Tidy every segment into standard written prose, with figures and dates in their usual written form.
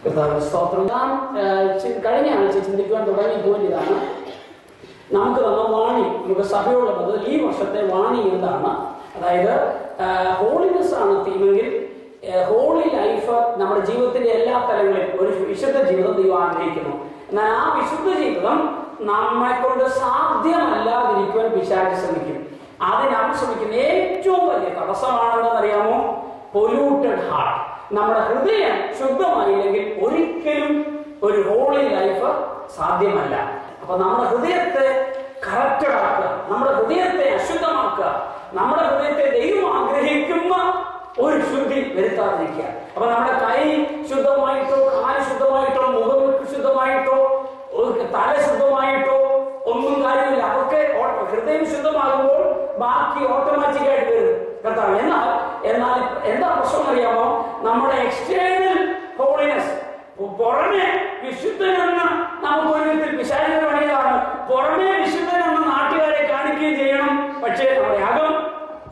സ്തോത്രം. നാം കഴിഞ്ഞ ആഴ്ച ചിന്തിക്കുവാൻ തുടങ്ങിയ പോയിന്റ് ഇതാണ്. നമുക്ക് തന്ന വാണി, നമുക്ക് സഭയുള്ള ബന്ധത്തിൽ ഈ വർഷത്തെ വാണി എന്താണ്? അതായത് ഹോളിനെസ് ആണ് തീമെങ്കിൽ ഹോളി ലൈഫ് നമ്മുടെ ജീവിതത്തിന്റെ എല്ലാ തലങ്ങളിലും ഒരു വിശുദ്ധ ജീവിതം ദൈവം ആഗ്രഹിക്കുന്നു. എന്നാൽ ആ വിശുദ്ധ ജീവിതം നമ്മെ കൊണ്ട് സാധ്യമല്ലാതിരിക്കുവാൻ പിശാച് ശ്രമിക്കും. അതിനാണ് ശ്രമിക്കുന്ന ഏറ്റവും വലിയ തടസ്സമാണെന്ന് അറിയാമോ? Polluted heart. നമ്മുടെ ഹൃദയം ശുദ്ധമായില്ലെങ്കിൽ ഒരിക്കലും ഒരു ഹോളി ലൈഫ് സാധ്യമല്ല. അപ്പൊ നമ്മുടെ ഹൃദയത്തെ കറക്റ്റഡ് ആക്കുക, നമ്മുടെ ഹൃദയത്തെ അശുദ്ധമാക്കുക, നമ്മുടെ ഹൃദയത്തെ ദൈവം ആഗ്രഹിക്കുന്ന ഒരു ശുദ്ധി വരുത്താതിരിക്കുക. അപ്പൊ നമ്മുടെ കൈ ശുദ്ധമായിട്ടോ, കാല് ശുദ്ധമായിട്ടോ, മുഖം ശുദ്ധമായിട്ടോ, തല ശുദ്ധമായിട്ടോ ഒന്നും കാര്യമില്ല. അതൊക്കെ ഹൃദയം ശുദ്ധമാകുമ്പോൾ ബാക്കി ഓട്ടോമാറ്റിക് ആയിട്ട് വരും കർത്താവ്. എന്നാൽ എന്താ പ്രശ്നം അറിയാമോ? നമ്മുടെ എക്സ്റ്റേണൽ ഹോളിനെസ്, പുറമെ വിശുദ്ധനെന്ന് നമുക്ക് ഒരു വിധത്തിൽ പിശാചിന്റെ പണിയാണ്. പുറമെ വിശുദ്ധനെന്ന് നാട്ടുകാരെ കാണിക്കുകയും ചെയ്യണം, പക്ഷേ നമ്മുടെ അകം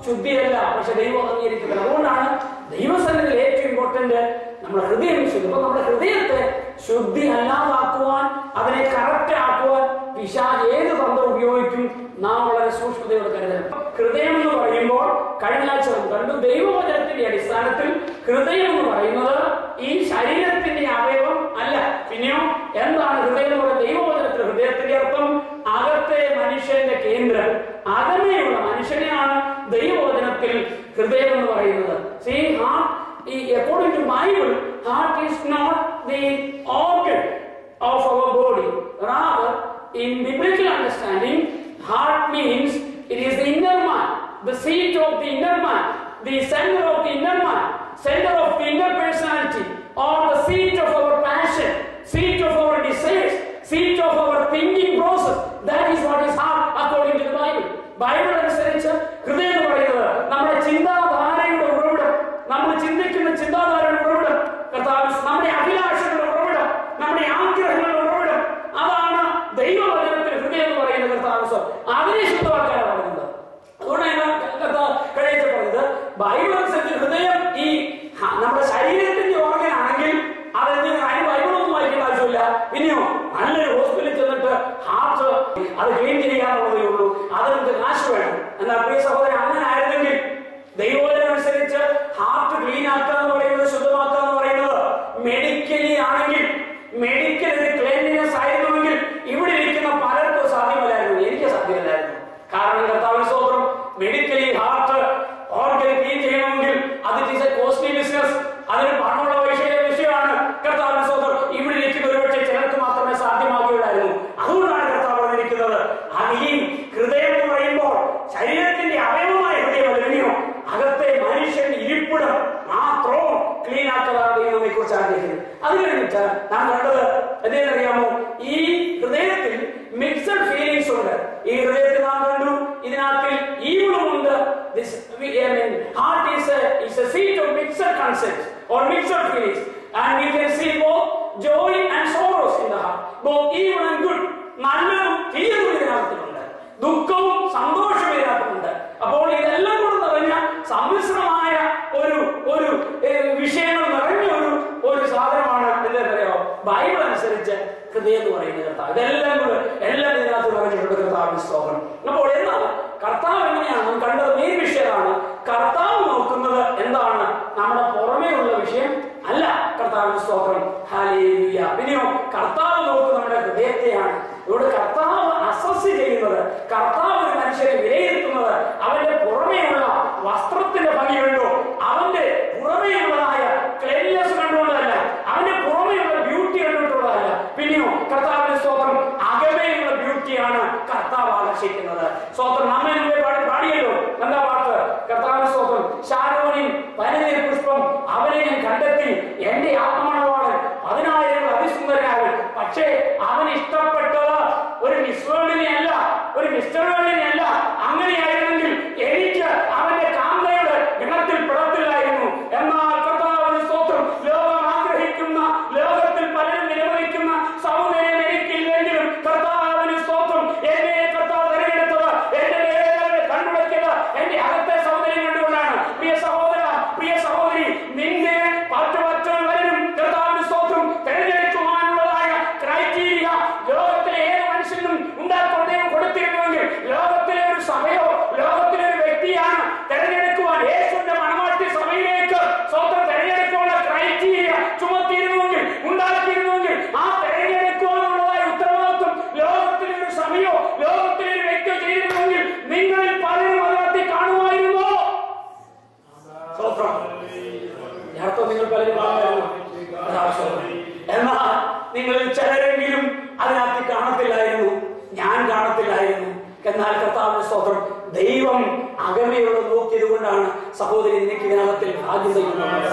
ശുദ്ധിയല്ല, പക്ഷെ ദൈവം അംഗീകരിക്കുന്നത്. അതുകൊണ്ടാണ് ദൈവസന്നിധിയിൽ ഏറ്റവും ഇമ്പോർട്ടന്റ് നമ്മുടെ ഹൃദയം ശുദ്ധി. അപ്പൊ നമ്മുടെ ഹൃദയത്തെ ശുദ്ധി അല്ലാതാക്കുവാൻ, അതിനെ കറക്റ്റ് ആക്കുവാൻ പിശാച് ഏത് തന്ത്രം ഉപയോഗിക്കും? നാം വളരെ സൂക്ഷ്മതയോടെ കരുതണം. ഹൃദയം എന്ന് പറയുമ്പോൾ കഴിഞ്ഞ ആഴ്ച കണ്ടു, ദൈവവചനത്തിന്റെ അടിസ്ഥാനത്തിൽ ഹൃദയം എന്ന് പറയുന്നത് ഈ ശരീരത്തിന്റെ അവയവം അല്ല. പിന്നെയോ എന്താണ് ഹൃദയം എന്ന് പറയുന്നത്? ദൈവവചനത്തിൽ ഹൃദയത്തിന്റെ അർത്ഥം അകത്തെ മനുഷ്യന്റെ കേന്ദ്രം, അകമേയുള്ള മനുഷ്യനെയാണ് ദൈവവചനത്തിൽ ഹൃദയം എന്ന് പറയുന്നത്. See, heart, according to Bible, heart is not the organ of our body. Rather, in biblical understanding, heart means it is the inner man, the seat of the inner man, the center of the inner man, center of the inner personality, or the seat of our passion, seat of our desires, seat of our thinking process. That is what is heart according to the Bible. Bible അനുസരിച്ച് ഹൃദയം എന്ന് പറയുന്നത് നമ്മുടെ ചിന്താധാരയുടെ ഉറവിടം, നമ്മൾ ചിന്തിക്കുന്ന ചിന്താധാരയുടെ ഉറവിടം, നമ്മുടെ അഭിലാഷങ്ങളുടെ ഉറവിടം, നമ്മുടെ ആഗ്രഹങ്ങളുടെ ഉറവിടം. അതാണ് ദൈവവചനത്തിൽ ഹൃദയം എന്ന് പറയുന്നത്. അതിനെ ശുദ്ധമാക്കാനാണ് പറയുന്നത്. അതുകൊണ്ടാണ് കഴിച്ച പറയുന്നത് ബൈബിൾ അനുസരിച്ച് ഹൃദയം ഈ നമ്മുടെ ശരീരത്തിന്റെ ഓർഗൻ ആണെങ്കിൽ അതിന് ബൈബിളൊന്നും വായിക്കേണ്ട ആവശ്യമില്ല. പിന്നെയോ നല്ലൊരു ഹോസ്പിറ്റലിൽ ചെന്നിട്ട് ഹാർട്ട് അത് ക്ലീൻ ചെയ്യാനുള്ളതേ ഉള്ളൂ, അതിനൊക്കെ കാശ് വേണം. എന്നാൽ പ്രിയ സഹോദരൻ, അങ്ങനെ ആയിരുന്നെങ്കിൽ ദൈവവചനം അനുസരിച്ച് ഹാർട്ട് ക്ലീൻ ആക്കുക എന്ന് പറയുന്നത്, ശുദ്ധമാക്കുക എന്ന് പറയുന്നത് മെഡിക്കലി ആണെങ്കിൽ, മെഡിക്കൽ ഒരു ക്ലീൻലിനെസ് ആയിരുന്നുവെങ്കിൽ ഇവിടെ ഇരിക്കുന്ന പലർക്കും സാധ്യമല്ലായിരുന്നു. എനിക്ക് സാധ്യമല്ലായിരുന്നു. കാരണം കർത്താവിന്റെ സ്തോത്രം, മെഡിക്കലി ഹാർട്ട് ഓർഗൻ ക്ലീൻ ചെയ്യണമെങ്കിൽ അത് ഇസ് എ കോസ്റ്റ്ലി ബിസിനസ്, അതിന് പണമുള്ള വിഷയമാണ്. കർത്താവിന്റെ സ്തോത്രം, ഇവിടെ ഇരിക്കുന്ന ഒരുപക്ഷെ ചിലർക്ക് മാത്രമേ സാധ്യമാകുകയുള്ളായിരുന്നു. അതുകൊണ്ടാണ് കർത്താവ് പറഞ്ഞിരിക്കുന്നത് ഈ ഹൃദയം എന്ന് പറയുമ്പോൾ ശരീരത്തിന്റെ അവയവമായ ഹൃദയമല്ലോ, അകത്തെ മനുഷ്യന്റെ ഇരിപ്പിടം മാത്രവും ക്ലീൻ ആക്കുന്നതാണ് ദൈവത്തെ കുറിച്ച് ആഗ്രഹിക്കുന്നത്. അത് കഴിഞ്ഞിട്ട് നാം കണ്ടത് എന്തെന്നറിയാമോ? ഈ ഹൃദയത്തിൽ മിക്സഡ് ഫീലിംഗ്സ് ഉണ്ട്. ഈ ഹൃദയത്തിൽ നാം കണ്ടു ഇതിനകത്തിൽ ഈവിളുമുണ്ട്. Heart is a seat of mixed concepts or mixed feelings, and we can see both joy and sorrows in the heart, both evil and good. നല്ലതും തീയതും ഇതിനകത്തുണ്ട്, ദുഃഖവും സന്തോഷവും ഇതിനകത്തുണ്ട്. അപ്പോൾ ഇതെല്ലാം കൂടെ നിറഞ്ഞ സമ്മിശ്രമായ ഒരു വിഷയങ്ങൾ നിറഞ്ഞ ഒരു സാധനമാണ് എന്താ ബൈബിൾ അനുസരിച്ച് ഹൃദയം എന്ന് പറയുന്നത്. കർത്താവ് ഇതെല്ലാം കൂടെ എല്ലാം ഇതിനകത്ത് നിറഞ്ഞിട്ടുണ്ട്. കർത്താവിന്റെ സ്തോത്രം. അപ്പോൾ എന്താണ് കർത്താവ് എങ്ങനെയാണ് കണ്ടത്? മെയിൻ വിഷയമാണ് കർത്താവ് നോക്കുന്നത് എന്താണ്? നമ്മുടെ പുറമേ ഉള്ള വിഷയം അല്ല. കർത്താവിന്റെ സ്തോത്രം, ഹല്ലേലൂയ. പിന്നെയോ കർത്താവ് നോക്കുന്നത് നമ്മുടെ ഹൃദയത്തെയാണ്. ഇവിടെ കർത്താവ് അസസ് ചെയ്യുന്നത്, കർത്താവ് ഒരു മനുഷ്യനെ വിലയിരുത്തുന്നത് അവന്റെ പുറമേയുള്ള വസ്ത്രത്തിന്റെ ഭംഗി കണ്ടോ, അവന്റെ പുറമേയുള്ളതായ ക്ലീൻനെസ് കണ്ടുകൊണ്ടല്ല, അവന്റെ പുറമേയുള്ള ബ്യൂട്ടി കണ്ടിട്ടുള്ളതല്ല. പിന്നെയോ കർത്താവിന്റെ സ്തോത്രം, അകമേയുള്ള ബ്യൂട്ടിയാണ് കർത്താവ് ആകർഷിക്കുന്നത്. സ്തോത്രം, നമ്മെ പാടിയല്ലോ എന്താ പാട്ട്? കർത്താവിന്റെ സ്തോത്രം, ശാരോനിൻ പനിനീർ പുഷ്പം അവനെ ഞാൻ കണ്ടെത്തി, എന്റെ ആത്മമണവാളൻ 10,000 അതിസുന്ദരനാകും. പക്ഷേ അവന് ഇഷ്ടപ്പെട്ടത് ഒരു മിസ് വേൾഡിനെ അല്ല, ഒരു മിസ്റ്റർ വേൾഡിനെ അല്ല. അങ്ങനെയായിരുന്നെങ്കിൽ എനിക്ക് അവന്റെ കാന്തയുടെ ഗണത്തിൽ പെടത്തില്ലായിരുന്നു. എന്നാൽ കർത്താവിന്റെ സ്തോത്രം, ലോകം ആഗ്രഹിക്കുന്ന, ലോകത്തിൽ പലരും നിലവിളിക്കുന്ന സൗന്ദര്യം എനിക്കില്ലെങ്കിലും കർത്താവിന്റെ സ്തോത്രം, എന്നെ കർത്താവ് തിരഞ്ഞെടുത്തത്, എന്റെ കണ്ടുവയ്ക്കത് എന്റെ അകത്തെ സൗന്ദര്യം കണ്ടുകൊണ്ടാണ്. പ്രിയ സഹോദര, പ്രിയ സഹോദരി, നിന്റെ പറ്റുവരും കർത്താവിന്റെ സ്തോത്രം സ്തോത്രം. ദൈവം അകമയുള്ളത് നോക്കിയത് കൊണ്ടാണ് സഹോദരി നിനക്ക് ഇതിനകത്തിൽ ഭാഗ്യം ചെയ്യുന്നത്.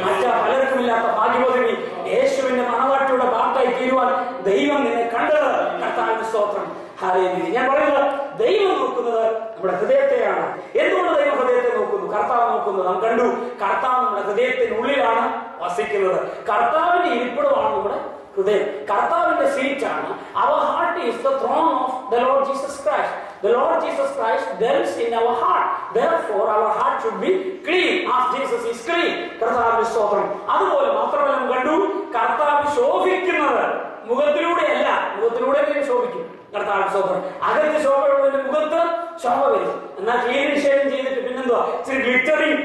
മറ്റാ പലർക്കുമില്ലാത്ത ഭാഗ്യബോധി യേശുവിന്റെ മണവാട്ടിയുടെ ഭാഗത്തായി തീരുവാൻ ദൈവം നിന്നെ കണ്ടത്. കർത്താവിന്റെ സ്തോത്രം. ഹല്ലേലൂയ. ഞാൻ പറയുന്നത് ദൈവം നോക്കുന്നത് നമ്മുടെ ഹൃദയത്തെയാണ്. എന്തുകൊണ്ട് ദൈവം ഹൃദയത്തെ നോക്കുന്നു? കർത്താവ് നോക്കുന്നത് നാം കണ്ടു. കർത്താവ് നമ്മുടെ ഹൃദയത്തിനുള്ളിലാണ് വസിക്കുന്നത്. കർത്താവിന്റെ ഇരിപ്പിടമാണ് നമ്മുടെ ഹൃദയം. കർത്താവിന്റെ സീറ്റാണ്. Our heart is the throne of the Lord Jesus Christ. The Lord Jesus Christ dwells in our heart. Therefore our heart should be clean as Jesus is clean. കർത്താവിന്റെ സ്തോത്രം. അതുപോലെ മാത്രമല്ല നാം കണ്ടു കർത്താവ് ശോഭിക്കുന്നത് മുഖത്തിലൂടെയല്ല. മുഖത്തിലൂടെ ശോഭിക്കും കർത്താവിന്റെ സ്തോത്രം. അകത്ത് ശോഭയുള്ളതിന്റെ മുഖത്ത് ശോഭ വരും. എന്നാൽ ക്ലീൻ ഷേവ് ചെയ്തിട്ട് പിന്നെന്തുവാ ഇച്ചിരി ഗ്ലിറ്ററിങ്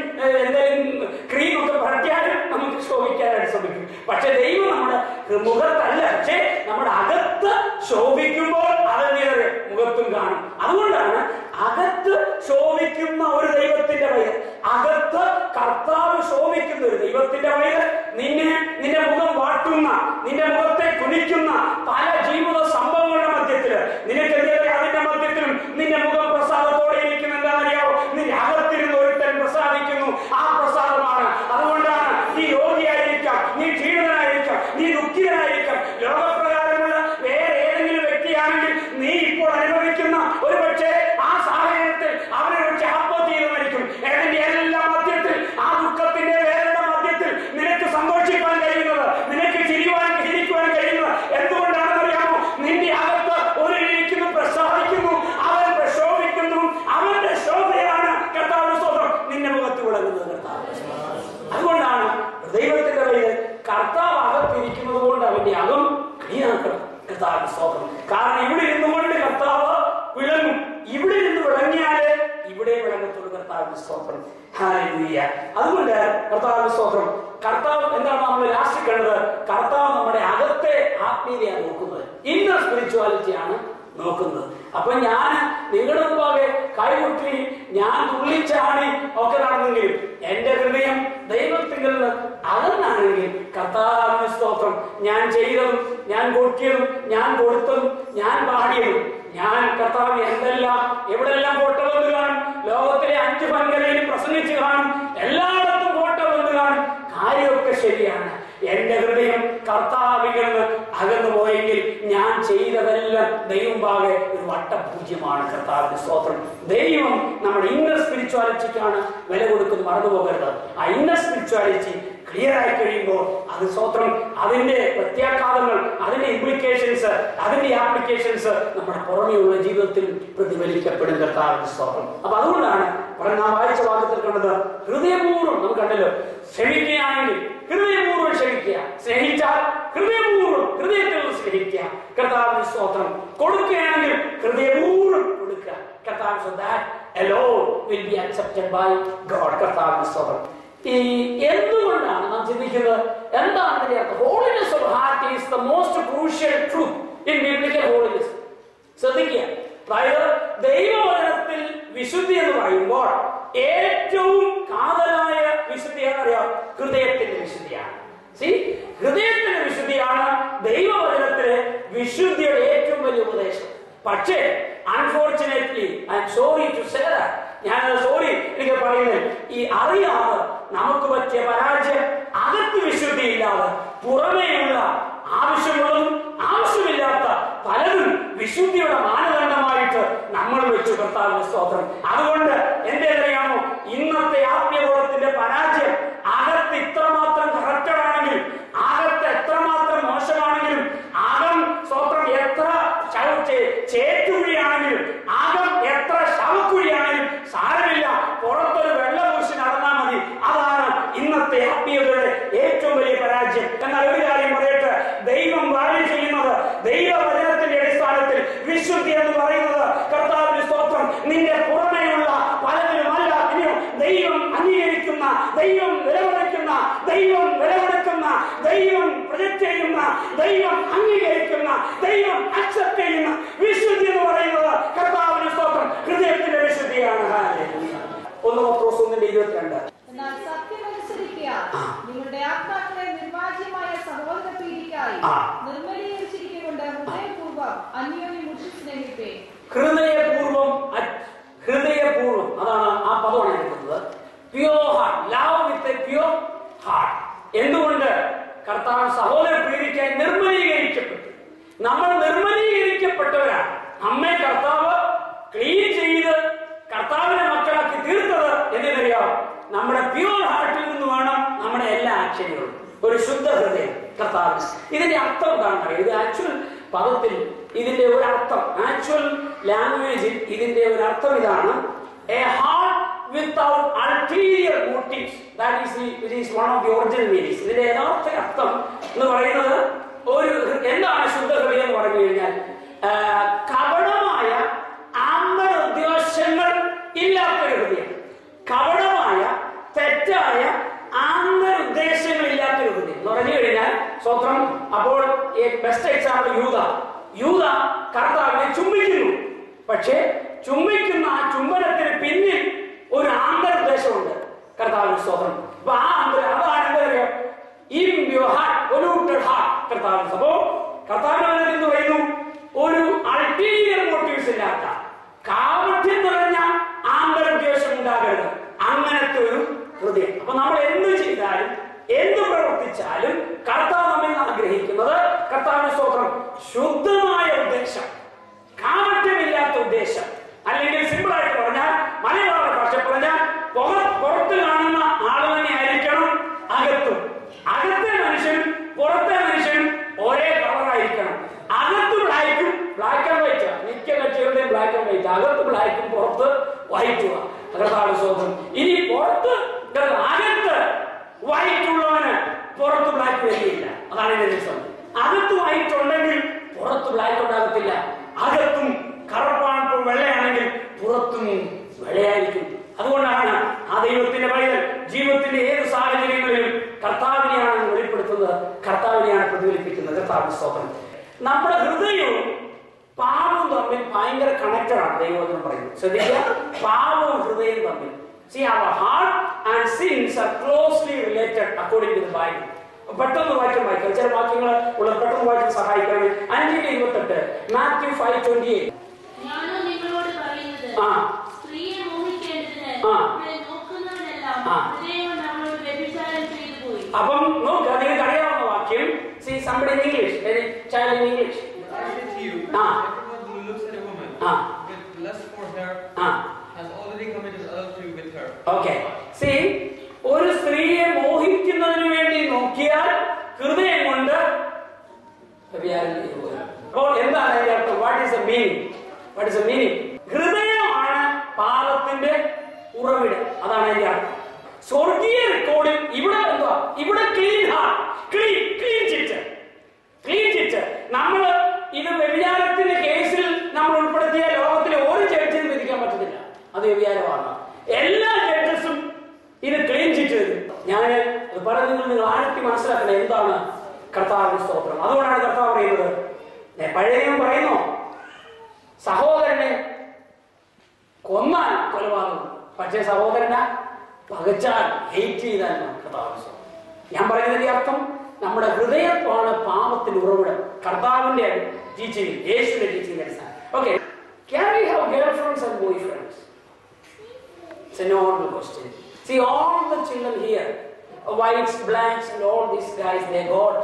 എന്തെങ്കിലും ക്രീം ഒക്കെ പരട്ടിയാലും നമുക്ക് ശോഭിക്കാനായിട്ട് ശ്രമിക്കും. പക്ഷെ ദൈവം നമ്മുടെ മുഖത്തല്ല, പക്ഷേ നമ്മുടെ അകത്ത് ശോഭിക്കുമ്പോൾ അതിനെ മുഖത്തും കാണും. അതുകൊണ്ടാണ് അകത്ത് ശോഭിക്കുന്ന ഒരു ദൈവത്തിന്റെ വയൽ, അകത്ത് കർത്താവ് ശോഭിക്കുന്ന ഒരു ദൈവത്തിന്റെ വയൽ നിന്റെ മുഖം വാട്ടുന്ന, നിന്റെ മുഖത്തെ കുനിക്കുന്ന പല ജീവിത സംഭവങ്ങളുടെ മധ്യത്തില് നിനക്കെതിരെ അതിന്റെ മധ്യത്തിലും നിന്റെ മുഖം പ്രസാദത്തോടെ ഇരിക്കുന്ന എന്താണെന്നറിയാവോ? നിന്റെ അകത്തിരുന്ന് ഒരുത്തൻ പ്രസാദിക്കുന്നു. ആ പ്രസാദമാണ്. അതുകൊണ്ടാണ് നീ രോഗിയായിരിക്കാം, നീ ക്ഷീണിതനായിരിക്കാം, നീ ദുഃഖിതനായിരിക്കാം, ലോകപ്രകാരമുള്ള വേറെ ഏതെങ്കിലും വ്യക്തിയാണെങ്കിൽ നീ ഇപ്പോൾ അനുഭവിക്കുന്ന ഒരു പക്ഷേ ആ സാഹചര്യത്തിൽ അവനെ വെച്ച് ആത്മഹത്യ ചെയ്ത് മരിക്കും. ഏതിന്റെ എല്ലാ മധ്യത്തിൽ, ആ ദുഃഖത്തിന്റെ വേദനയുടെ മധ്യത്തിൽ നിനക്ക് സന്തോഷിക്കാൻ കഴിയുന്നത്, നിനക്ക് ചിരിക്കുവാൻ കഴിയുന്നത് എന്തുകൊണ്ടാണെന്നറിയാമോ? നിന്റെ അകത്ത് ഒരു ഇരിക്കുന്നു, പ്രസാദിക്കുന്നു, അവൻ പ്രശോഭിക്കുന്നു. അവന്റെ ശോഭയാണ് കർത്താവിന്റെ സ്തോത്രം നിന്റെ മുഖത്ത് വിളങ്ങുന്നത്. അതുകൊണ്ടാണ് ദൈവത്തിന്റെ വഴിയിൽ കർത്താവ് അകത്തിരിക്കുന്നത് കൊണ്ട് അവന്റെ അകം ക്ലീനാക്കണം. കർത്താവിന്റെ സ്തോത്രം. കാരണം ഇവിടെ ഇരുന്നുകൊണ്ട് കർത്താവ് വിളങ്ങും. ഇവിടെ നിന്ന് വിളങ്ങിയാല് ഇവിടെ വിളങ്ങത്തുള്ളൂ. കർത്താവിന്റെ സ്തോത്രം. ഹല്ലേലൂയ. അതുകൊണ്ട് കർത്താവിന്റെ സ്തോത്രം. കർത്താവ് എന്താണ് നമ്മൾ ലാസ്റ്റ് കണ്ടത്? കർത്താവ് നമ്മുടെ അകത്തെ ആത്മീയതയാണ് നോക്കുന്നത്. ഇന്നർ സ്പിരിച്വാലിറ്റിയാണ് നോക്കുന്നത്. അപ്പൊ ഞാൻ നിങ്ങളുടെ മുമ്പാകെ കൈമുട്ടി ഞാൻ തുള്ളിച്ചാടി ഒക്കെ നടന്നെങ്കിലും എന്റെ ഹൃദയം ദൈവത്തിൽ അകന്നാണെങ്കിൽ കർത്താവിന്റെ സ്തോത്രം ഞാൻ ചെയ്തതും ഞാൻ കൊട്ടിയതും ഞാൻ കൊടുത്തതും ഞാൻ പാടിയതും ഞാൻ കർത്താവ് എന്തെല്ലാം എവിടെല്ലാം കോട്ട വന്ന് കാണും, ലോകത്തിലെ 5 പങ്കരയിലും പ്രസംഗിച്ച് കാണും, എല്ലായിടത്തും കോട്ട വന്ന് കാണും, കാര്യമൊക്കെ ശരിയാണ്. എന്റെ ഹൃദയം കർത്താവിൽ അകന്നു പോയെങ്കിൽ ഞാൻ ചെയ്തതെല്ലാം ദൈവം പാകെ ഒരു വട്ടപൂജ്യമാണ്. കർത്താവിന്റെ സ്തോത്രം. ദൈവം നമ്മുടെ ഇന്നർ സ്പിരിച്വാലിറ്റിക്കാണ് വില കൊടുക്കുന്നത്, മറന്നു പോകരുത്. ആ ഇന്നർ സ്പിരിച്വാലിറ്റി ക്ലിയർ ആയി കഴിയുമ്പോൾ അത് സ്തോത്രം അതിന്റെ പ്രത്യാഘാതങ്ങൾ, അതിന്റെ ഇംപ്ലിക്കേഷൻസ്, അതിന്റെ ആപ്ലിക്കേഷൻസ് നമ്മുടെ പുറമെയുള്ള ജീവിതത്തിൽ പ്രതിഫലിക്കപ്പെടും. കർത്താവിന്റെ സ്തോത്രം. അപ്പൊ അതുകൊണ്ടാണ് നാം വായിച്ച വാക്യത്തിൽ കണ്ടത് ഹൃദയപൂർവ്വം നമുക്ക് കണ്ടല്ലോ, ക്ഷമിക്കുകയാണെങ്കിൽ ഹൃദയപൂർവ്വം ക്ഷമിക്കുക, സ്നേഹിച്ചാൽ ഹൃദയപൂർവ്വം ഹൃദയത്തിൽ സ്നേഹിക്കുക. കർത്താവിന്റെ സ്തോത്രം. കൊടുക്കുകയാണെങ്കിൽ ഹൃദയപൂർവ്വം കൊടുക്കുക. കർത്താവ് will be accepted by God. കർത്താവിന്റെ സ്തോത്രം. എന്തുകൊണ്ടാണ് നാം ചിന്തിക്കുന്നത്? എന്താണ് ഇതിന്റെ അർത്ഥം? Holiness of heart is the most crucial truth in biblical holiness. ശ്രദ്ധിക്കുക. അതായത് ദൈവവചനത്തിൽ വിശുദ്ധി എന്ന് പറയുമ്പോൾ ഏറ്റവും കാതലായ വിശുദ്ധി എന്നറിയാം, ഹൃദയത്തിന്റെ വിശുദ്ധിയാണ്. ഹൃദയത്തിന്റെ വിശുദ്ധിയാണ് ദൈവവചനത്തിലെ വിശുദ്ധിയുടെ ഏറ്റവും വലിയ ഉപദേശം. പക്ഷേ unfortunately I am sorry to say that, ഞാൻ സോറി എനിക്ക് പറയുന്നത്, ഈ അറിയാതെ നമുക്ക് പറ്റിയ പരാജയം അകത്ത് വിശുദ്ധിയില്ലാതെ പുറമേയുള്ള ആവശ്യമുള്ളതും ആവശ്യമില്ലാത്ത പലതും വിശുദ്ധിയുടെ മാനദണ്ഡമായിട്ട് നമ്മൾ വെച്ചു. കർത്താവിന്റെ സ്തോത്രം. അതുകൊണ്ട് എന്തറിയാമോ, ഇന്നത്തെ ആത്മീയബോധത്തിന്റെ പരാജയം അകത്ത് ഇത്രമാത്രം കറക്റ്റഡ് ആണെങ്കിൽ, അകത്ത് എത്രമാത്രം മോശമാണെങ്കിലും, അകം സ്തോത്രം എത്ര ചേറ്റുകുഴിയാണെങ്കിലും, അകം എത്ര ശവക്കുഴിയാണെങ്കിലും സാരമില്ല, പുറത്തൊരു വെള്ളപൂശി നടന്നാൽ മതി. അതാണ് ഇന്നത്തെ ആത്മീയതയുടെ ഏറ്റവും വലിയ പരാജയം. എന്നാൽ ഒരു കാര്യം പറയട്ടെ, ദൈവം വാഗ്ദാനം ചെയ്യുന്നത് ദൈവവചനത്തിന്റെ അടിസ്ഥാനത്തിൽ വിശുദ്ധി എന്ന് പറയുന്നത് കർത്താവിന്റെ സ്തോത്രം നിന്റെ പുറമേയുള്ള പലതിലുമല്ല. ഇനിയോ ദൈവം അംഗീകരിക്കുന്ന, ദൈവം വിലമതിക്കുന്ന, ദൈവം വിലമതിക്കുന്ന, ദൈവം പ്രൊജക്ട് ചെയ്യുന്ന, ദൈവം അംഗീകരിക്കുന്ന, ദൈവം അക്സെപ്റ്റ് ചെയ്യുന്ന വിശുദ്ധി എന്ന് പറയുന്നത് കർത്താവിന്റെ സ്തോത്രം ഹൃദയത്തിന്റെ വിശുദ്ധിയാണ്. 1 പത്രോസ് 1:22. എന്നാൽ സത്യമനുസരിക്കുക, നിങ്ങളുടെ ആത്മാക്കളെ നിർവാജ്യമായ സഹോദര പീഡിക്കായി നിർമ്മലീകരിച്ചിരിക്കൊണ്ട് ഹൃദയപൂർവ്വം അന്യോന്യം മുട്ടി സ്നേഹിപ്പേ. Pure heart. Love with a pure heart. എന്തുകൊണ്ട്? കർത്താവ് സഹോദര പ്രീതിക്കായി നിർമ്മലീകരിക്കപ്പെട്ടു. നമ്മൾ നിർമ്മലീകരിക്കപ്പെട്ടവരാണ്. നമ്മെ കർത്താവ് ക്ലീൻ ചെയ്ത് കർത്താവിനെ മക്കളാക്കി തീർത്തത് എന്തിനറിയാം? നമ്മുടെ പ്യൂർ ഹാർട്ടിൽ നിന്ന് വേണം നമ്മുടെ എല്ലാ ആക്ഷനുകളും. ഒരു ശുദ്ധ ഹൃദയം കർത്താവ്. ഇതിന്റെ അർത്ഥം എന്താണെന്ന് അറിയാം? ഇത് ആക്ച്വൽ പദത്തിൽ ഇതിന്റെ ഒരു അർത്ഥം, ആക്ച്വൽ ലാംഗ്വേജിൽ ഇതിന്റെ ഒരു അർത്ഥം ഇതാണ്: A heart without ulterior motifs. That is one of the original meanings. ഇതിന്റെ യഥാർത്ഥ അർത്ഥം എന്ന് പറയുന്നത് എന്താണ് ശുദ്ധ ഹൃദയം എന്ന് പറഞ്ഞു കഴിഞ്ഞാൽ കപടമായ ആന്തര ഉദ്ദേശങ്ങൾ ഇല്ലാത്തൊരു ഹൃദയം. കപടമായ തെറ്റായ ആന്തര ഉദ്ദേശങ്ങൾ ഇല്ലാത്തൊരു ഹൃദയം എന്ന് പറഞ്ഞു കഴിഞ്ഞാൽ സ്വത്രം. അപ്പോൾ ബെസ്റ്റ് എക്സാമ്പിൾ യൂദ കർത്താവിനെ ചുംബിക്കുന്നു. പക്ഷേ ചുംബിക്കുന്ന ആ ചുംബനത്തിന് പിന്നിൽ ഒരു ആന്തര ഉദ്ദേശമുണ്ട്. കർത്താവിന് സ്വതന്ത്രം. അപ്പൊ അതാണ് എന്താ പറയുക? impure heart, polluted heart. കർത്താവിന് അപ്പോ കർത്താവിനെ എന്ന് പറയുന്നു ഒരു അൾട്ടീരിയർ മോട്ടീവ്സ് ഇല്ലാത്ത കാപട്യം നിറഞ്ഞ ആന്തരോദ്ദേശം ഉണ്ടാകരുത്. അങ്ങനത്തെ ഒരു ഹൃദയം. അപ്പൊ നമ്മൾ എന്ത് ചെയ്താലും എന്ത് പ്രവർത്തിച്ചാലും കർത്താവ് നമ്മിൽ ആഗ്രഹിക്കുന്നത്, കർത്താവിന് സ്തോത്രം, ശുദ്ധമായ ഉദ്ദേശം, കാപട്യമില്ലാത്ത ഉദ്ദേശം. അല്ലെങ്കിൽ സിമ്പിൾ ആയിട്ട് പറഞ്ഞാൽ, മലയാള ഭാഷ പറഞ്ഞാൽ, പുറത്ത് കാണുന്ന ആള് തന്നെ ആയിരിക്കണം അകത്തും. അകത്തെ മനുഷ്യനും പുറത്തെ മനുഷ്യനും ഒരേ കളറായിരിക്കണം. അകത്ത് ബ്ലാക്ക് ആൻഡ് വൈറ്റ്. മിക്ക കക്ഷികളുടെയും ബ്ലാക്ക് ആൻഡ് വൈറ്റ്. അകത്ത് ബ്ലാക്കും പുറത്ത് വൈറ്റുക. കർത്താവിന് സ്തോത്രം. ഇനി പുറത്ത് അകത്ത് വൈറ്റ് ഉള്ളവന് പുറത്ത് ബ്ലാക്ക് വരികയില്ല. അതാണ് എന്റെ ദിവസം. അകത്ത് വൈറ്റ് ഉണ്ടെങ്കിൽ പുറത്ത് ബ്ലാക്ക് ഉണ്ടാകത്തില്ല. അകത്തും കറുപ്പാണിപ്പോൾ വെള്ളയാണെങ്കിൽ പുറത്തും വെള്ളയായിരിക്കും. അതുകൊണ്ടാണ് ആ ദൈവത്തിന്റെ പൈതൽ ജീവിതത്തിന്റെ ഏത് സാഹചര്യങ്ങളിലും കർത്താവിനെയാണ് വെളിപ്പെടുത്തുന്നത്, കർത്താവിനെയാണ് പ്രതിഫലിപ്പിക്കുന്നത്. കർത്താവിന്റെ സ്തോത്രം. നമ്മുടെ ഹൃദയവും പാപവും തമ്മിൽ ഭയങ്കര കണക്റ്റഡ് ആണ്. ദൈവം പറയുന്നത് ശ്രദ്ധിക്കുക, പാപവും ഹൃദയവും തമ്മിൽ. See, our heart and sins are closely related according to the Bible. പെട്ടെന്ന് വായിക്കാൻ ചില വാക്യങ്ങൾ പെട്ടെന്ന് വായിക്കാൻ സഹായിക്കാണ്. 5:28 മാത്യു 5:28. അപ്പം നോക്കുക, നിങ്ങൾക്ക് അറിയാവുന്ന വാക്യം. See, somebody in English, any child in English. Everyone who looks at a woman with lust for her has already committed adultery with her. Okay. See, ഒരു സ്ത്രീയെ മോഹിക്കുന്നതിന് വേണ്ടി നോക്കിയാൽ ഹൃദയം കൊണ്ട്. അപ്പോൾ എന്താണ് അതിന്റെ അർത്ഥം? What is the meaning? ഹൃദയമാണ് പാപത്തിന്റെ ഉറവിടം. അതാണ് അതിന്റെ അർത്ഥം. സ്വർഗീയ റെക്കോർഡിൽ ഇവിടെ ക്ലീൻ ചിറ്റ്. നമ്മൾ ഇത് വ്യഭിചാരത്തിന്റെ കേസിൽ നമ്മൾ ഉൾപ്പെടുത്തിയ ലോകത്തിലെ ഒരു ജഡ്ജിനും വിധിക്കാൻ പറ്റത്തില്ല അത് വ്യഭിചാരമാണ്. എല്ലാ ജഡ്ജസും ഇത് ക്ലീൻ ചിറ്റ്. ഞാൻ പറഞ്ഞ നിങ്ങൾ ആഴത്തി മനസ്സിലാക്കണം എന്താണ് കർത്താവിന്റെ സ്തോത്രം. അതുകൊണ്ടാണ് കർത്താവ് പറയുന്നത്, പഴയ നിയമം പറയുന്നു, സഹോദരനെ കൊന്നാൽ കൊലപാതകം, പക്ഷേ സഹോദരനെ പകച്ചാൽ ഹെയ്റ്റ് ചെയ്താൽ കർത്താവിന്റെ സ്തോത്രം. ഞാൻ പറയുന്നതിന്റെ അർത്ഥം നമ്മുടെ ഹൃദയമാണ് പാപത്തിന് ഉറവിടം. കർത്താവിന്റെ ടീച്ചിങ്, യേശുവിന്റെ ടീച്ചിങ് അടിസ്ഥാനം. Okay, can we have girlfriends and boyfriends? It's a normal question. See, all the children here, whites, blacks, and all these guys, they got.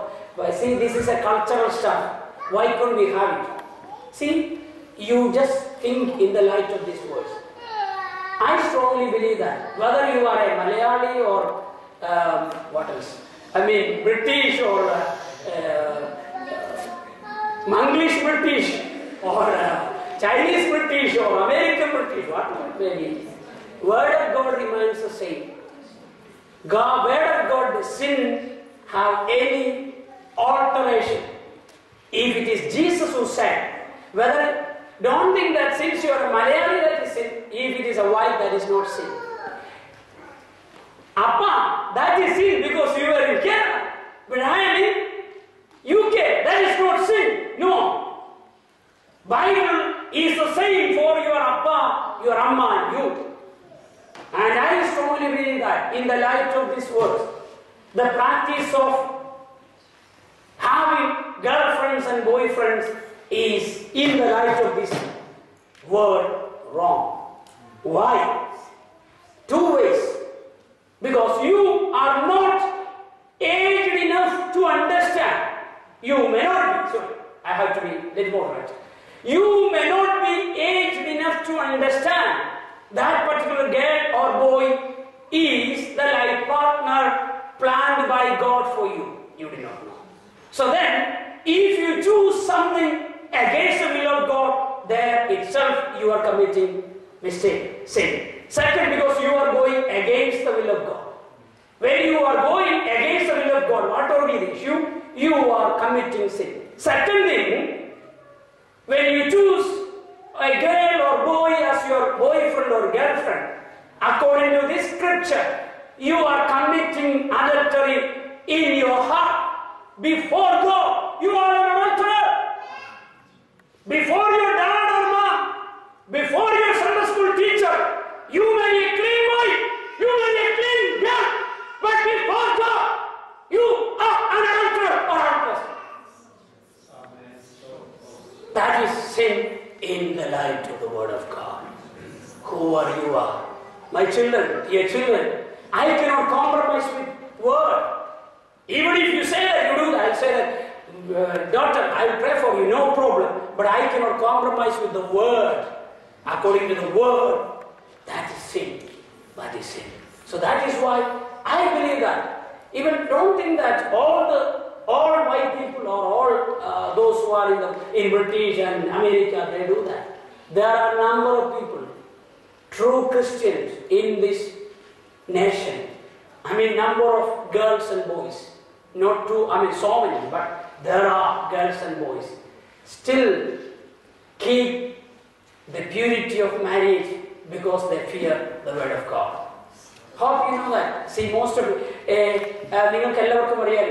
See, this is a cultural stuff. Why couldn't we have it? See, you just think in the light of this verse. I strongly believe that whether you are a Malayali or what else? I mean, British or Manglish British or Chinese British or American British, whatever it may be, Word of God remains the same. Word of God doesn't have any alteration. If it is Jesus who said, don't think that since you are a Malayali that is sin. If it is a white, that is not sin. Appa, that is sin because you are in Kerala, but I am in UK. That is not sin. No. Bible is the same for your Appa, your Amma, and you. And I strongly believe that in the light of this verse, the practice of having girlfriends and boyfriends is, in the light of this word, wrong. Why? Two ways. understand that particular girl or boy is the life partner planned by God for you. You do not know. So then, if you choose something against the will of God, there itself you are committing mistake, sin. Second, because you are going against the will of God. When you are going against the will of God, what will be the issue? You are committing sin. Second thing, when you choose a girl or boy as your boyfriend or girlfriend, according to this scripture, you are committing adultery in your heart. Before God, you are an adulterer. Before your dad or mom, before your Sunday school teacher, you may be a clean boy, you may be a clean girl, but before God, you are an adulterer or adulteress. That is sin in the light of the word of God. Who are you are? My children, dear children, I cannot compromise with word. Even if you say that you do that, I say that, daughter, I will pray for you, no problem. But I cannot compromise with the word. According to the word, that is sin. That is sin. So that is why I believe that. Even don't think that all white people or all those who are in British and America, they do that. There are a number of people, true Christians in this nation. I mean, number of girls and boys. Not too, I mean, so many, but there are girls and boys. Still keep the purity of marriage because they fear the word of God. Hope you know that. See, most of നിങ്ങൾക്ക് എല്ലാവർക്കും അറിയാം,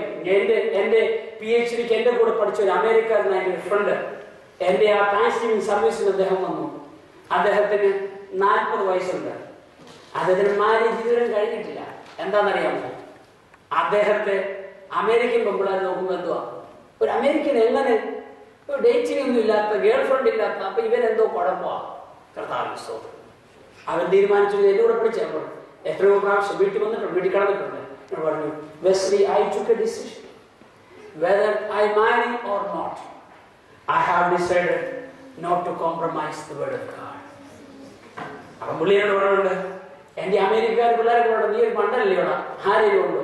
എൻ്റെ PhD എൻ്റെ കൂടെ പഠിച്ച ഒരു അമേരിക്കനായ ഒരു front എൻ്റെ ആ പാസ്റ്ററിംഗ് സർവീസിന് അദ്ദേഹം വന്നു. അദ്ദേഹത്തിന് 40 വയസ്സുണ്ട്. അദ്ദേഹത്തിന് മാരേജ് ഇതുവരെ കഴിഞ്ഞിട്ടില്ല. എന്താണെന്നറിയാമോ? അദ്ദേഹത്തെ അമേരിക്കൻ പെമ്പിളാർ നോക്കുമ്പോൾ എന്തുവാ, ഒരു അമേരിക്കൻ എങ്ങനെ ഡേറ്റിംഗ് ഒന്നും ഇല്ലാത്ത, ഗേൾ ഫ്രണ്ട് ഇല്ലാത്ത, അപ്പൊ ഇവരെന്തോ കുഴപ്പമാണ്. കർത്താവിന്റെ സ്തോത്രം. അവൻ തീരുമാനിച്ചു എൻ്റെ കൂടെ പഠിച്ചപ്പോൾ എത്രയോ പ്രാവശ്യം വീട്ടിൽ വന്നിട്ടുണ്ട്, വീട്ടിൽ കടന്നിട്ടുണ്ട്. ഞാൻ പറഞ്ഞു, Wesley, I took A decision whether I marry or not. I have decided not to compromise the word of God. അവൻ പുള്ളിയോട് പറഞ്ഞുണ്ട്, എൻ്റെ അമേരിക്കക്കാർ പിള്ളേർക്ക് പറഞ്ഞു, നീ ഒരു മണ്ടനല്ലേടാ, ആരെയും ഉണ്ടോ?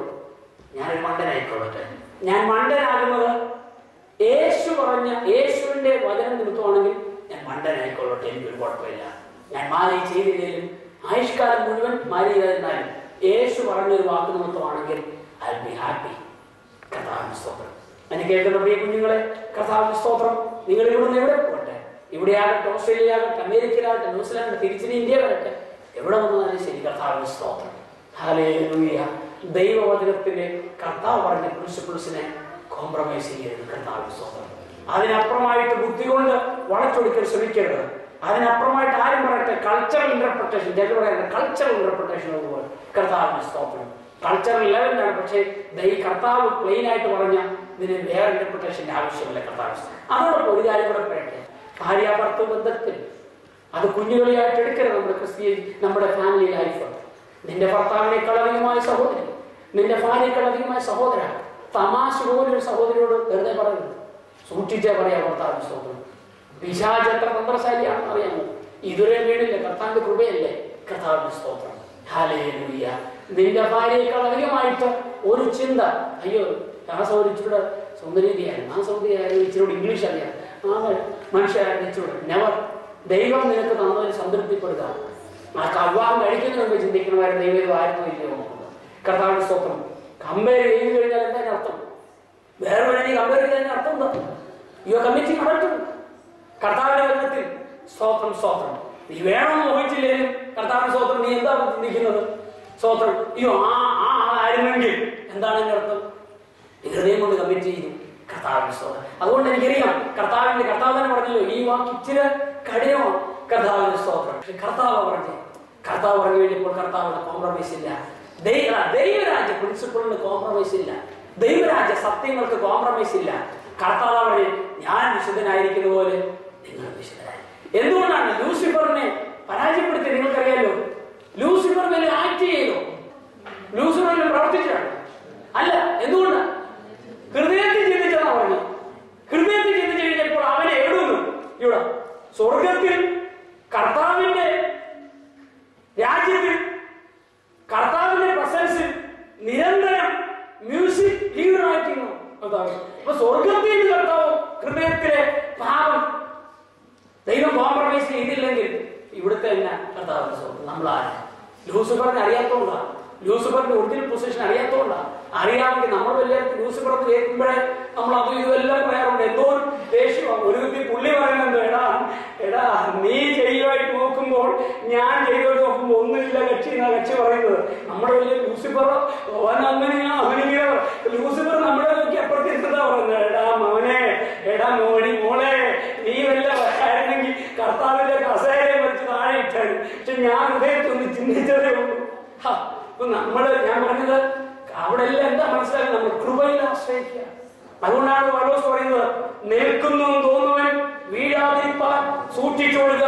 ഞാനൊരു മണ്ടനായിക്കോളട്ടെ. ഞാൻ മണ്ടനാകുന്നത് യേശു പറഞ്ഞ യേശുവിന്റെ വചനം നിമിത്തമാണെങ്കിൽ ഞാൻ മണ്ടനായിക്കൊള്ളട്ടെ, എനിക്കൊരു കുഴപ്പമില്ല. ഞാൻ മാറി ചെയ്തില്ലെങ്കിലും ആയുഷ്കാലം മുഴുവൻ മാറി ചെയ്താലും യേശു പറഞ്ഞൊരു വാക്ക് നിമിത്തമാണെങ്കിൽ ഐ വിൽ ബി ഹാപ്പി. കർത്താവിന്റെ സ്തോത്രം. എന്നെ കേൾക്കുന്ന പ്രിയ കുഞ്ഞുങ്ങളെ, കർത്താവിന്റെ സ്തോത്രം. നിങ്ങൾ ഇവിടുന്ന് എവിടെ പോകട്ടെ, ഇവിടെയാകട്ടെ, ഓസ്ട്രേലിയയാകട്ടെ, അമേരിക്കയിലാകട്ടെ, ന്യൂസിലാൻഡ്, തിരിച്ചിന് ഇന്ത്യ വരട്ടെ, എവിടെ വന്നാലും ശരി, കർത്താവിന്റെ സ്തോത്രം. ഹല്ലേലൂയ. ദൈവവചനത്തിന്റെ കർത്താവ് പറഞ്ഞ പ്രിൻസിപ്പിൾസിനെ കോംപ്രമൈസ് ചെയ്യരുത്. കർത്താവിന്റെ സ്തോത്രം. അതിനപ്പുറമായിട്ട് ബുദ്ധി കൊണ്ട് വളച്ചൊടിക്കാൻ ശ്രമിക്കരുത്. അതിനപ്പുറമായിട്ട് ആരും പറയട്ടെ കൾച്ചറൽ ഇന്റർപ്രിട്ടേഷൻ, ചിലർ പറയട്ടെ കൾച്ചറൽ ഇന്റർപ്രിട്ടേഷൻ അതുപോലെ. കർത്താവിന്റെ സ്തോത്രം. കൾച്ചറൽ ലെവലിലാണ്, പക്ഷേ ഈ കർത്താവ് പ്ലെയിൻ ആയിട്ട് പറഞ്ഞ ഇതിന് വേറെ ഇന്റർപ്രിട്ടേഷന്റെ ആവശ്യമില്ല. കർത്താവ് അതോടൊപ്പം ഒരു കാര്യം കൂടെ പറയട്ടെ, ഭാര്യ ഭർത്തൃ ബന്ധത്തിൽ അത് കുഞ്ഞുകളിയായിട്ട് എടുക്കരുത്. നമ്മുടെ ക്രിസ്തീയ, നമ്മുടെ ഫാമിലി ലൈഫ്. നിന്റെ ഭർത്താവിനേക്കാൾ അധികമായ സഹോദരി, നിന്റെ ഭാര്യയേക്കാൾ അധികമായ സഹോദര, തമാശ പോലൊരു സഹോദരിയോട് വെറുതെ പറയുന്നത് സൂക്ഷിച്ചേ പറയാം. കർത്താവിന്റെ സ്തോത്രം. പിശാച് എത്ര തന്ത്രശാലിയാണെന്ന് അറിയാമോ? ഇതുവരെ വീണില്ല, കർത്താവിന്റെ കൃപയല്ലേ. കർത്താവിന്റെ സ്തോത്രം. ഹല്ലേലൂയ. നിന്റെ ഭാര്യയേക്കാൾ അധികമായിട്ട് ഒരു ചിന്ത, അയ്യോ ആ സൗകര്യം ഇച്ചിരൂടെ സൗന്ദര്യതയായിരുന്നു, ആ സൗന്ദര്യമായിരുന്നു, ഇച്ചിരൂടെ ഇംഗ്ലീഷ് അറിയാം, ആ മനുഷ്യരായിരുന്നു ഇച്ചിരൂടെ. നെവർ. ദൈവം നിനക്ക് തന്നതിന് സംതൃപ്തിപ്പെടുക. ആ വിവാഹം കഴിക്കുന്നതിന് മുമ്പ് ചിന്തിക്കണമായിരുന്നു ദൈവം ആയിരുന്നു ഇല്ലയോ നോക്കുന്നത്. കർത്താവിന്റെ സ്തോത്രം. കമ്പയർ ചെയ്ത് കഴിഞ്ഞാൽ എന്താ അർത്ഥം? വേറെ വേണ്ടി കമ്പയർ ചെയ്തതിന്റെ അർത്ഥം എന്താ? You are committing adultery. കർത്താവിന്റെ വചനത്തിൽ സ്തോത്രം, സ്തോത്രം. നീ വേണമെന്ന് ഊഹിച്ചില്ലെങ്കിലും കർത്താവിന്റെ സ്തോത്രം, നീ എന്താ ചിന്തിക്കുന്നത്? സ്തോത്രം. അയ്യോ ആ ആയിരുന്നെങ്കിൽ എന്താണ് എന്റെ അർത്ഥം? ഹൃദയം കൊണ്ട് കമ്മിറ്റ് ചെയ്തു. കർത്താവിന്റെ സ്തോത്രം. അതുകൊണ്ട് എനിക്കറിയാം, കർത്താവ് തന്നെ പറഞ്ഞല്ലോ, ഈ വാക്ക് ഇച്ചിരി കഠിനമാണ്. കർത്താവിന്റെ സ്തോത്രം. പക്ഷെ കർത്താവ് പറഞ്ഞു കഴിഞ്ഞപ്പോൾ കർത്താവിന് കോംപ്രമൈസ് ഇല്ല. ദൈവരാജ്യ പ്രിൻസിപ്പിളിന് കോംപ്രമൈസ് ഇല്ല. ദൈവരാജ്യ സത്യങ്ങൾക്ക് കോംപ്രമൈസ് ഇല്ല. കർത്താവ് പറഞ്ഞു, ഞാൻ വിശുദ്ധനായിരിക്കുന്ന പോലെ നിങ്ങൾ വിശുദ്ധരായി. എന്തുകൊണ്ടാണ് ലൂസിഫറിനെ പരാജയപ്പെടുത്തി? നിങ്ങൾക്കറിയാലോ, ലൂസിഫർ മേലെ ആക്ട് ചെയ്തോ? ലൂസിഫറിൽ പ്രവർത്തിച്ചാണ്? അല്ല. എന്തുകൊണ്ടാണ്? ഹൃദയത്തിൽ ചിന്തിച്ചെന്നാ പറഞ്ഞു. ഹൃദയത്തിൽ ചിന്തിച്ചു കഴിഞ്ഞപ്പോൾ അവനെ എവിടുന്നു? ഇവിടെ സ്വർഗത്തിൽ കർത്താവിന്റെ കർത്താവിന്റെ സ്വന്തം. നമ്മളാണ് ലൂസിഫറിനെ അറിയാത്തോണ്ടാണ്, ലൂസിഫറിന്റെ ഒറിജിനൽ പൊസിഷൻ അറിയാത്തോണ്ടാണ്. അറിയാമെങ്കിൽ നമ്മൾ വലിയ ലൂസിഫർ കേൾക്കുമ്പോഴേ നമ്മൾ അതും ഇതുമെല്ലാം പറയാറുണ്ട്. എന്തോ ഒരു ദേഷ്യമാണ്. ഒരു കുട്ടി പുള്ളി പറയുന്നത്, എടാ നീ ചെയ്യുമായിട്ട് നോക്കുമ്പോൾ ഞാൻ ചെയ്തോട്ട് നോക്കുമ്പോൾ ഒന്നുമില്ല കക്ഷി എന്നാ കക്ഷി പറയുന്നത്. നമ്മുടെ വലിയ ലൂസിഫർ അവനങ്ങനെയാ അവനിങ്ങനെ. ലൂസിഫർ നമ്മളെ നോക്കി അപ്പുറത്തിരുന്നതാ പറയുന്നത്, എടാ മോളെ നീ വല്ല ആയിരുന്നെങ്കിൽ കർത്താവിന്റെ കസേരയെ വെച്ച് താഴെ ഇട്ടാണ്. പക്ഷെ ഞാൻ ഹൃദയത്തൊന്ന് ചിന്തിച്ചതേ ഉള്ളൂ. അപ്പൊ ഞാൻ പറഞ്ഞത് അവിടെ എല്ലാം എന്താ മനസ്സിലാക്കുന്നത്? നമ്മൾ കൃപയിൽ ആശ്രയിക്കുക. അതുകൊണ്ടാണ് പൗലോസ് പറയുന്നത്, നിൽക്കുന്നു തോന്നുവൻ വീഴാതിരിപ്പാൻ സൂക്ഷിച്ചോളുക.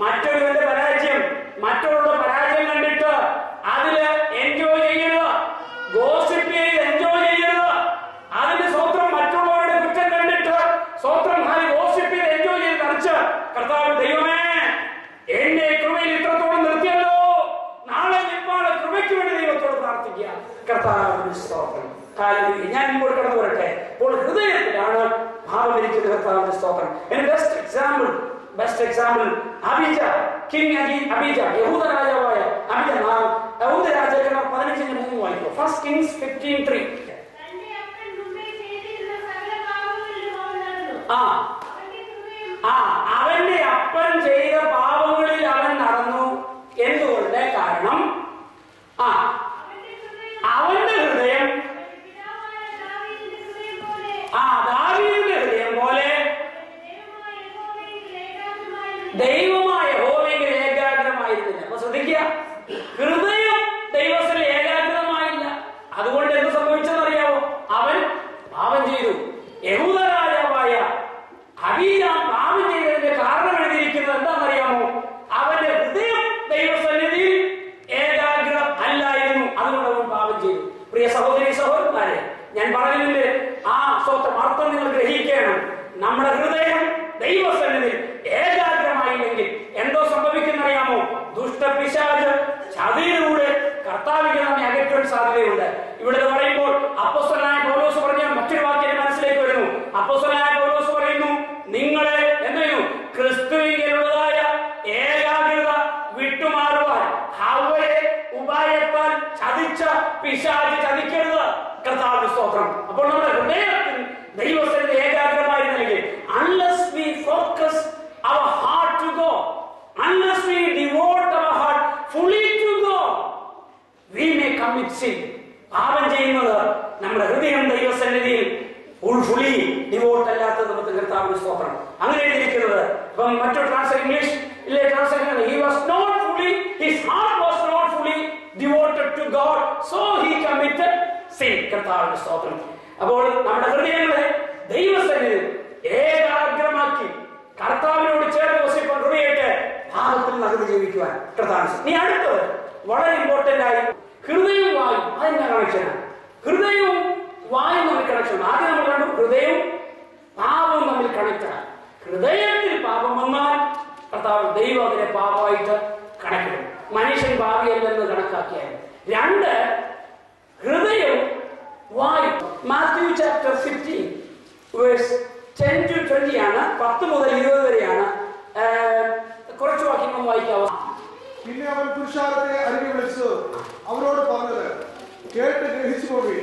മറ്റൊരുവന്റെ പരാജയം, മറ്റുള്ളവരുടെ പരാജയം കണ്ടിട്ട് അതില് എൻജോയ് ചെയ്യരുത്, ഗോസിപ്പ് ചെയ്ത് എൻജോയ് ചെയ്യരുത്. അതിന് സ്വത്രം മറ്റുള്ളവരുടെ കുറ്റം കണ്ടിട്ട് സ്വത്രം ഗോസിപ്പ് ചെയ്ത് എൻജോയ് ചെയ്ത് കളിച്ച് കർത്താവ് ദൈവമേ എന്നെ കൃപയിൽ ഇത്രത്തോളം നിർത്തിയല്ലോ, നാളെ നിൽപ്പാണ് കൃപയ്ക്ക് വേണ്ടി ദൈവത്തോട് പ്രാർത്ഥിക്കുക. കർത്താവിന്റെ സ്തോത്രം. ഞാൻ ഇപ്പോൾ കടന്നു വരട്ടെ. ഇപ്പോൾ ഹൃദയത്തിലാണ് ഭാവമിരിക്കുന്നത് കർത്താവിന്റെ സ്തോത്രം. ബെസ്റ്റ് എക്സാമ്പിൾ അബീജ, കിങ് അബീജ, യഹൂദ രാജാവായ അബീജ. യഹൂദ രാജാക്കന്മാർ 15:3 വായിക്കും. First Kings 15:3. അവന്റെ അപ്പൻ ചെയ്ത പാപങ്ങളിൽ അവൻ നടന്നു. എന്തുകൊണ്ട്? കാരണം അവന്റെ ഹൃദയം ദാവീദിന്റെ ഹൃദയം പോലെ ദൈവമായ യഹോവയിൽ ഏകാഗ്രമായിരുന്നില്ല. അപ്പൊ ശ്രദ്ധിക്കുക, ഹൃദയം ദൈവത്തിൽ ഏകാഗ്രമായില്ല. അതുകൊണ്ട് എന്ത് സംഭവിച്ചെന്നറിയാവോ? അവൻ പാപം ചെയ്തു. യഹൂദ രാജാവായ അബീയാം പാപം ചെയ്തതിന്റെ കാരണം എഴുതിയിരിക്കുന്നത് എന്താണെന്നറിയാമോ? അവന്റെ ഹൃദയം ദൈവസന്നിധിയിൽ ഏകാഗ്രം അല്ലായിരുന്നു. അതുകൊണ്ട് അവൻ പാപം ചെയ്തു. പ്രിയ സഹോദരി സഹോദരന്മാരെ, ഞാൻ പറയുന്നതിന്റെ സ്വന്തം അർത്ഥം നിങ്ങൾ ഗ്രഹിക്കണം. നമ്മുടെ ഹൃദയം ദൈവസന്നിധിയിൽ ഏകാഗ്രമായില്ലെങ്കിൽ എന്തോ സംഭവിക്കുന്നറിയാമോ? ദുഷ്ടപിശാച് ചതിയിലൂടെ കർത്താവിനെ നമ്മെ അകറ്റാൻ സാധ്യതയുണ്ട്. ഇവിടെ പറയുമ്പോൾ അപ്പോസ്തലനായ പൗലോസ് പറഞ്ഞ മറ്റൊരു വാക്യം മനസ്സിലേക്ക് വരുന്നു. അപ്പോസ്തലനായ പൗലോസ് പറയുന്നു, നിങ്ങളെ എന്ത് ചെയ്യുന്നു? ക്രിസ്തുവിനുള്ളതായ ഏകാഗ്രത വിട്ടുമാറുവാൻ ഹവ്വയെ ഉപായത്താൽ ചതിച്ച പിശാച് ചതിക്കരുത്. കർത്താവിന്റെ സ്തോത്രം. അപ്പോൾ നമ്മുടെ ഹൃദയത്തിൽ ദൈവത്തിന്റെ ഏകാഗ്രമായിരുന്നെങ്കിൽ, unless we focus our heart to God, unless we devote our heart fully to God, we may commit sin. പാപം ചെയ്യുന്നത് നമ്മുടെ ഹൃദയം ദൈവസന്നിധിയിൽ ഫുള്ളി ഡിവോട്ട് അല്ലാത്തത് നമുക്ക് കർത്താവിന്റെ സ്തോത്രം. അങ്ങനെ എഴുതിയിരിക്കുന്നത്. ഇപ്പം മറ്റൊരു English translation, he was not fully, his heart was not fully devoted to God, so he committed sin. കർത്താവിന്റെ സ്തോത്രം. അപ്പോൾ നമ്മുടെ ഹൃദയങ്ങളെ ദൈവസന്നിധിയിൽ ഏകാഗ്രമാക്കി കർത്താവിനോട് ചേർന്ന് വസിക്കാൻ ഹൃദയത്തെ ഭാഗത്തിൽ നകർന്ന് ജീവിക്കുവാൻ കർത്താവ്. നീ അടുത്തത് വളരെ ഇമ്പോർട്ടന്റ് ആയി, ഹൃദയവും വായും. അതിന്റെ കണക്ഷനാണ്. ഹൃദയവും വായും തമ്മിൽ കണക്ഷൻ. ആദ്യം നമ്മൾ കണ്ടു ഹൃദയവും പാപവും തമ്മിൽ കണക്റ്റാണ്. ഹൃദയത്തിൽ പാപം വന്നാൽ കർത്താവ് ദൈവം അതിനെ പാപമായിട്ട് കണക്കിടും. മനുഷ്യൻ ഭാവിയല്ലെന്ന് കണക്കാക്കിയാൽ. രണ്ട്, ഹൃദയവും വായും. മാത്യു ചാപ്റ്റർ 15 വേഴ്സ് 10 to 20 ആണ്. 10 മുതൽ 20 വരെയാണ്. കുറച്ച് വാക്യങ്ങൾ വായിക്കാവോ? പിന്നെ അവൻ പുരുഷാരത്തെ അരികെ വിളിച്ചു അവരോട് പറഞ്ഞത്, കേട്ട് ഗ്രഹിച്ചു പോകെ.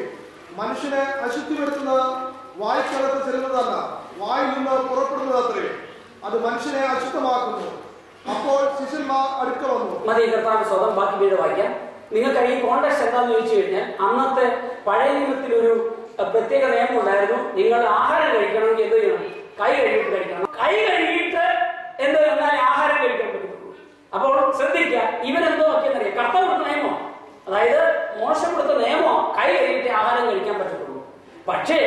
മനുഷ്യനെ അശുദ്ധി വരുത്തുന്ന വായ്ക്കകത്ത് ചെല്ലുന്നതല്ല, വായിൽ നിന്ന് പുറപ്പെടുന്നതത്രേ. അത് മനുഷ്യനെ അശുദ്ധമാക്കുന്നു. അപ്പോൾ ശിഷ്യന്മാർ അടുക്ക വന്നു. മതി, കർത്താവ് സ്വന്തം. ബാക്കി വീട് വായിക്കാം. നിങ്ങൾക്ക് ഈ കോൺടാക്ട് എന്താണെന്ന് ചോദിച്ചു കഴിഞ്ഞാൽ, അന്നത്തെ പഴയ നിയമത്തിൽ ഒരു പ്രത്യേക നിയമം ഉണ്ടായിരുന്നു. നിങ്ങൾ ആഹാരം കഴിക്കണമെങ്കിൽ എന്ത് ചെയ്യണം? കൈ കഴുകിയിട്ട് കഴിക്കണം. കൈ കഴുകിയിട്ട് എന്ത് എന്നാൽ ആഹാരം കഴിക്കാൻ പറ്റുള്ളൂ. അപ്പോൾ ശ്രദ്ധിക്കുക, ഇവരെന്തോ നോക്കിയെന്നറിയാം, കർത്താവ് കൊടുത്ത നിയമോ, അതായത് മോശം കൊടുത്ത നിയമോ കൈ കഴുകിയിട്ട് ആഹാരം കഴിക്കാൻ പറ്റുള്ളൂ. പക്ഷേ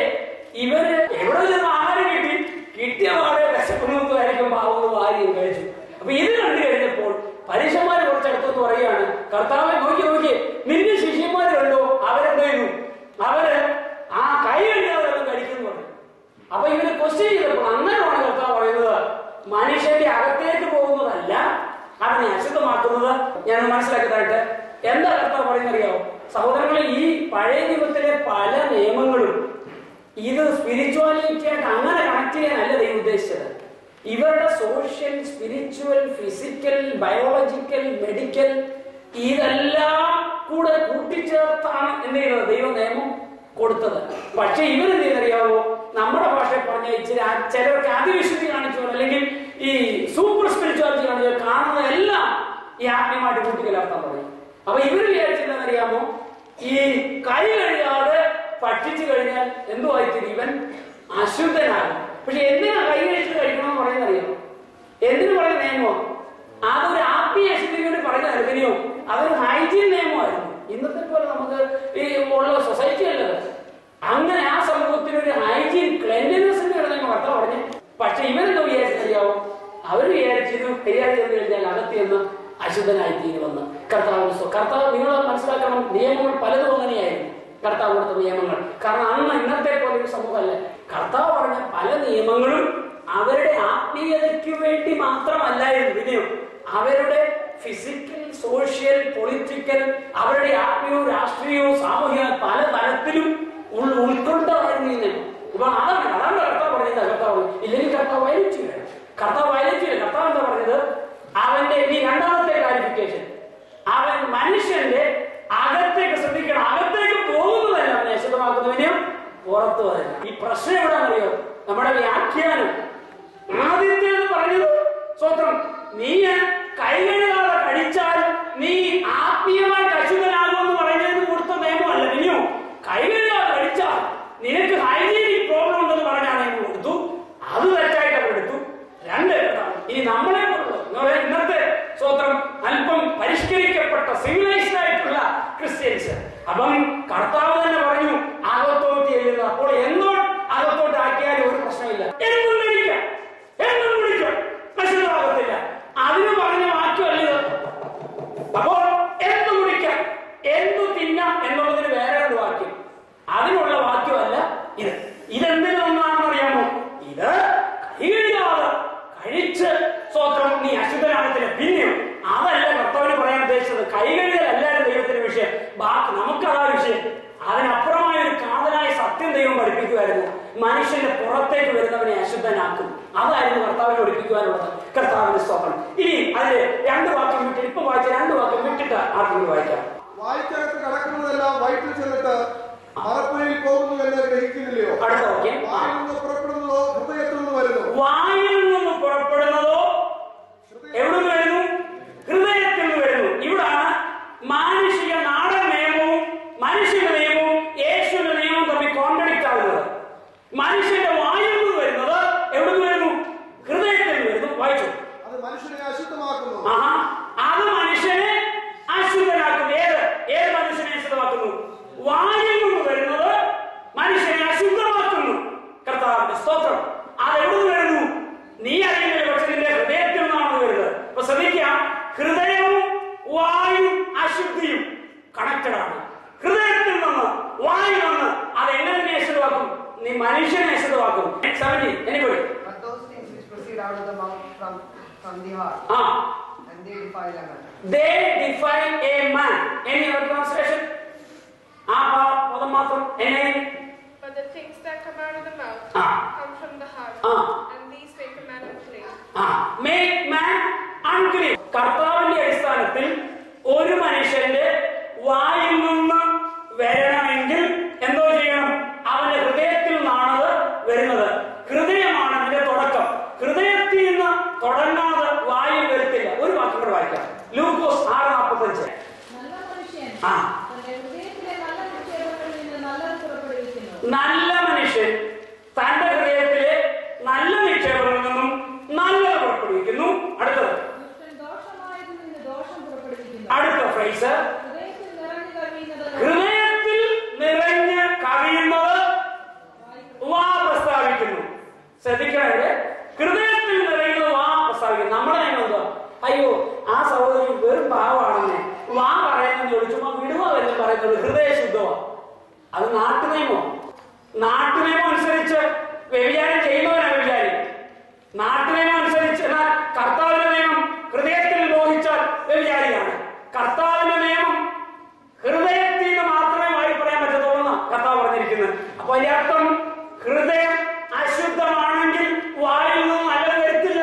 ഇവര് എവിടെ നിന്ന് ആഹാരം കിട്ടിയ പാടെ വിശക്കുന്നതായിരിക്കും പാവങ്ങൾ വാരിയും കഴിച്ചു. അപ്പൊ ഇത് കണ്ടു കഴിഞ്ഞപ്പോൾ പരീക്ഷന്മാർ കുറച്ചെടുത്തെന്ന് പറയുകയാണ്, കർത്താവെ നോക്കി നിന്റെ ശിഷ്യന്മാർ കണ്ടോ? അവരെന്ത് ചെയ്യുന്നു? അവര് ആ കൈ കഴിയാതെ കഴിക്കുന്നു പറഞ്ഞു. അപ്പൊ ഇവര് ക്വസ്റ്റ്യൻ ചെയ്തപ്പോൾ അങ്ങനെയാണ് കർത്താവ് പറയുന്നത്, മനുഷ്യന്റെ അകത്തേക്ക് പോകുന്നതല്ല അവനെ അശുദ്ധമാക്കുന്നത്. ഞാൻ മനസ്സിലാക്കിയതായിട്ട് എന്താ കർത്താവ് പറയുന്നറിയാവോ? സഹോദരങ്ങളെ, ഈ പഴയ നിയമത്തിലെ പല നിയമങ്ങളും ഇത് സ്പിരിച്വാലിറ്റി ആയിട്ട് അങ്ങനെ കണക്ട് ചെയ്യാനല്ല ദൈവം ഉദ്ദേശിച്ചത്. ഇവരുടെ social, spiritual, physical, biological, medical ഇതെല്ലാം കൂടെ കൂട്ടിച്ചേർത്താണ് എന്ത് ചെയ്യുന്നത്? ദൈവ നിയമം കൊടുത്തത്. പക്ഷെ ഇവരെന്ത് ചെയ്തറിയാവോ? നമ്മുടെ ഭാഷയിൽ പറഞ്ഞ ഇച്ചിരി ചിലർക്ക് അതിവിശുദ്ധി കാണിച്ചു, അല്ലെങ്കിൽ ഈ സൂപ്പർ സ്പിരിച്വാലിറ്റി കാണിച്ചു കാണുന്നതെല്ലാം ഈ ആത്മീയമായിട്ട് കൂട്ടിക്കലർത്താൻ പറയും. അപ്പൊ ഇവർ വിചാരിച്ചെന്നറിയാമോ? ഈ കൈ കഴുകാതെ ഭക്ഷിച്ചു കഴിഞ്ഞാൽ എന്തുവായിത്തീരും? ഇവൻ അശുദ്ധനാകും. പക്ഷെ എന്തിനാ കൈ കഴിച്ച് കഴിക്കണമെന്ന് പറയുന്നറിയാമോ? എന്തിനു പറയുന്ന നിയമമോ? അതൊരു ആത്മീയ അശുദ്ധിക്ക് വേണ്ടി പറയുന്ന നൽകനിയോ? അതൊരു ഹൈജീൻ നിയമമായിരുന്നു. ഇന്നത്തെ പോലെ നമുക്ക് ഈ ഉള്ള സൊസൈറ്റി അല്ലത്. അങ്ങനെ ആ സമൂഹത്തിന് ഒരു ഹൈജീൻ, ക്ലെൻലിനെസിന്റെ ഒരു നിയമം കർത്താവ് പറഞ്ഞു. പക്ഷെ ഇവരെന്തോ വിചാരിച്ചറിയാവോ? അവർ വിചാരിച്ചത് കൈകാര്യം ചെയ്ത് കഴിഞ്ഞാൽ അകത്തിയെന്ന് അശുദ്ധനായി തീരുമെന്ന്. കർത്താവ് നിങ്ങൾ മനസ്സിലാക്കണം, നിയമങ്ങൾ പലതും അങ്ങനെയായിരുന്നു കർത്താവ് കൊടുത്ത നിയമങ്ങൾ. കാരണം അന്ന് ഇന്നത്തെ പോലെ ഒരു സമൂഹമല്ല. കർത്താവ് പറഞ്ഞ പല നിയമങ്ങളും അവരുടെ ആത്മീയതയ്ക്ക് വേണ്ടി മാത്രമല്ലായിരുന്നു, പിന്നെയോ അവരുടെ ഫിസിക്കൽ, സോഷ്യൽ, പൊളിറ്റിക്കൽ, അവരുടെ ആത്മീയവും രാഷ്ട്രീയവും സാമൂഹിക പല തലത്തിലും ഉൾക്കൊണ്ടായിരുന്നു ഈ നിയമം. ഇപ്പൊ അതാണ് കർത്താവ് പറഞ്ഞത്. കർത്താവ് ഇല്ലെങ്കിൽ കർത്താവ് വയലിച്ചു. കർത്താവ് എന്താ പറഞ്ഞത്? അവന്റെ ഈ രണ്ടാമത്തെ ക്ലാരിഫിക്കേഷൻ, അവൻ മനുഷ്യന്റെ അകത്തേക്ക് ശ്രദ്ധിക്കണം, അകത്തേക്ക് പോകുന്നതല്ല അവനെ അശുദ്ധമാക്കുന്നതിനും പുറത്തു വരില്ല. ഈ പ്രശ്നം എവിടാന്നറിയോ? നമ്മുടെ വ്യാഖ്യാനം. ആദ്യത്തേത് പറഞ്ഞത് സ്വത്രം, നീ കൈ കഴുകാതെ കഴിച്ചാൽ നീ ആത്മീയമായിട്ട് അശുദ്ധനാകുമെന്ന് പറയുന്നതിന് കൊടുത്ത നിയമമല്ല. പിന്നെയോ കൈ കഴുകാതെ കഴിച്ചാൽ നിനക്ക് ഹൈജീനിക് പ്രോബ്ലം ഉണ്ടെന്ന് പറഞ്ഞാൽ നിയമം കൊടുത്തു. അത് തെറ്റായിട്ട് അവരെടുത്തു. രണ്ട്, ഇനി നമ്മളെ ഇന്നത്തെ സ്വത്രം അല്പം പരിഷ്കരിക്കപ്പെട്ട സിവിലൈസ്ഡ് ആയിട്ടുള്ള ക്രിസ്ത്യൻസ്. അപ്പം കർത്താവ് തന്നെ പറഞ്ഞു അകത്തോട്ട് ചെയ്യുന്നത്. അപ്പോൾ എന്നോ അകത്തോട്ട് ആക്കിയാലും ഒരു പ്രശ്നമില്ല. എന്തും കഴിക്കാം, എന്തും കുടിക്കാം, അശുദ്ധമാകത്തില്ല. അതിന് പറഞ്ഞ വാക്യമല്ല. അപ്പോൾ എന്ത് കുടിക്കാം, എന്തു തിന്നാം എന്നുള്ളതിന് വേറെ ഒരു വാക്യം. അതിനുള്ള വാക്യമല്ല ഇത്. ഇതെന്തിനു ഒന്നാണെന്ന് അറിയാമോ? ഇത് കൈകഴുകാതെ കഴിച്ച് സ്വത്രം നീ അശുദ്ധനാകത്തില്ല. പിന്നെയോ അതല്ല കർത്താവിന് പറയാൻ ഉദ്ദേശിച്ചത്. കൈകഴുകലല്ലായിരുന്നു ദൈവത്തിന്റെ വിഷയം. ബാക്കി നമുക്കതാ വിഷയം. അതിനപ്പുറമായ ഒരു കാതലായ സത്യം ദൈവം പഠിപ്പിക്കുമായിരുന്നു. മനുഷ്യന്റെ പുറത്തേക്ക് വരുന്നവനെ അശുദ്ധനാക്കും. അതായിരുന്നു കർത്താവിനെ പഠിപ്പിക്കുവാനുള്ളത്. കർത്താവിന്റെ സ്തോത്രം. ഇനി അതില് രണ്ട് വാക്യം വിട്ടിട്ട്, ഇപ്പൊ വായിച്ച രണ്ട് വാക്യം വിട്ടിട്ട് ആർക്കെങ്കിലും വായിക്കാം. വായിക്കകത്ത് കിടക്കുന്നതെല്ലാം വയറ്റിൽ ചെന്നിട്ട് മറപ്പുരയിൽ പോകുന്നു എന്ന് ഗ്രഹിക്കുന്നില്ലയോ? അടുത്ത വാക്യം. വായിൽ നിന്ന് പുറപ്പെടുന്നതോ ഹൃദയത്തിൽ നിന്ന് വരുന്നു. വായിൽ നിന്ന് പുറപ്പെടുന്നതോ എവിടെ നിന്ന് വരുന്നു? ഹൃദയത്തിൽ നിന്ന് വരുന്നു. ഇവിടാണ് മാനുഷിക നാടൻ നിയമവും മനുഷ്യന്റെ നിയമവും യേശുവിന്റെ നിയമവും തമ്മിൽ കോൺട്രഡിക്റ്റ് ആകുന്നത്. മനുഷ്യന്റെ വായിൽ നിന്ന് വരുന്നത് എവിടെ നിന്ന് വരുന്നു? ഹൃദയത്തിൽ നിന്ന് വരുന്നു. വായിച്ചു. അത് മനുഷ്യനെ അശുദ്ധമാക്കുന്നു. അത് മനുഷ്യനെ അശുദ്ധനാക്കുന്നു. ഏത് മനുഷ്യനെ അശുദ്ധമാക്കുന്നു? വായിൽ നിന്ന് വരുന്നത് മനുഷ്യനെ അശുദ്ധമാക്കുന്നു. കർത്താവിന്റെ സ്തോത്രം. അതെവിടെ നിന്ന് വരുന്നു? നീ അറിയുന്നില്ല, പക്ഷെ നിന്റെ ഹൃദയത്തിൽ നിന്നാണ് വരുന്നത്. അപ്പൊ ശ്രദ്ധിക്കാം, ഹൃദയവും വായും അശുദ്ധിയും കണക്റ്റഡ് ആണ്. ഹൃദയത്തിൽ നിന്ന് വായിൽ നിന്ന് അതെങ്ങനെ നീ അശുദ്ധമാക്കും? നീ മനുഷ്യനെ അശുദ്ധമാക്കും. 70 anybody? But those things which proceed out of the mouth from the heart, and they defile a man. They defile a man. Any other translation? പദം മാത്രം. But the things that come out of the mouth come from the heart, and these make a man unclean. Make man unclean. കർത്താവിന്റെ അടിസ്ഥാനത്തിൽ ഒരു മനുഷ്യന്റെ വായിൽ നിന്ന് വരണമെങ്കിൽ എന്തോ ചെയ്യണം? അവന്റെ ഹൃദയത്തിൽ നിന്നാണത് വരുന്നത്. ഹൃദയമാണ് അതിന്റെ തുടക്കം. ഹൃദയത്തിൽ നിന്ന് തുടങ്ങാതെ വായിൽ വരത്തില്ല. ഒരു വാക്യം കൂടെ വായിക്കാം. ലൂക്കോസ് 6:45. നല്ല മനുഷ്യൻ തന്റെ ഹൃദയത്തിലെ നല്ല നിക്ഷേപങ്ങളിൽ നിന്നും നല്ലത് പുറപ്പെടുവിക്കുന്നു. അടുത്തത്, അടുത്ത ഫ്രൈസ്, ഹൃദയത്തിൽ നിറഞ്ഞ് കവിയുന്നത് വാ പ്രസ്താവിക്കുന്നു. ശ്രദ്ധിക്കണേ, ഹൃദയത്തിൽ നിറയുന്നത് വാ പ്രസ്താവിക്കുന്നു. നമ്മളെ എന്തോ അയ്യോ ആ സഹോദരി വെറും പാവാണെന്നെ വാ പറയുന്നത് ചോദിച്ചുമ്പോ വിടുക എന്ന് പറയുന്നത് ഹൃദയ ശുദ്ധമാണ്. അത് നാട്ടുനിയമം അനുസരിച്ച് വ്യഭിചാരം ചെയ്യുന്നവനാണ് വ്യഭിചാരി. നാട്ടുനിയമം അനുസരിച്ച് എന്നാൽ കർത്താവിന്റെ നിയമം ഹൃദയത്തിൽ മോഹിച്ചാൽ വ്യഭിചാരിയാണ്. കർത്താവിന്റെ നിയമം ഹൃദയത്തിൽ നിന്ന് മാത്രമേ വായി പറയാൻ പറ്റത്തുള്ളൂ എന്നാണ് കർത്താവ് പറഞ്ഞിരിക്കുന്നത്. അപ്പൊ അതിന്റെ അർത്ഥം ഹൃദയം അശുദ്ധമാണെങ്കിൽ വായിൽ നിന്ന് നല്ലത് വരത്തില്ല.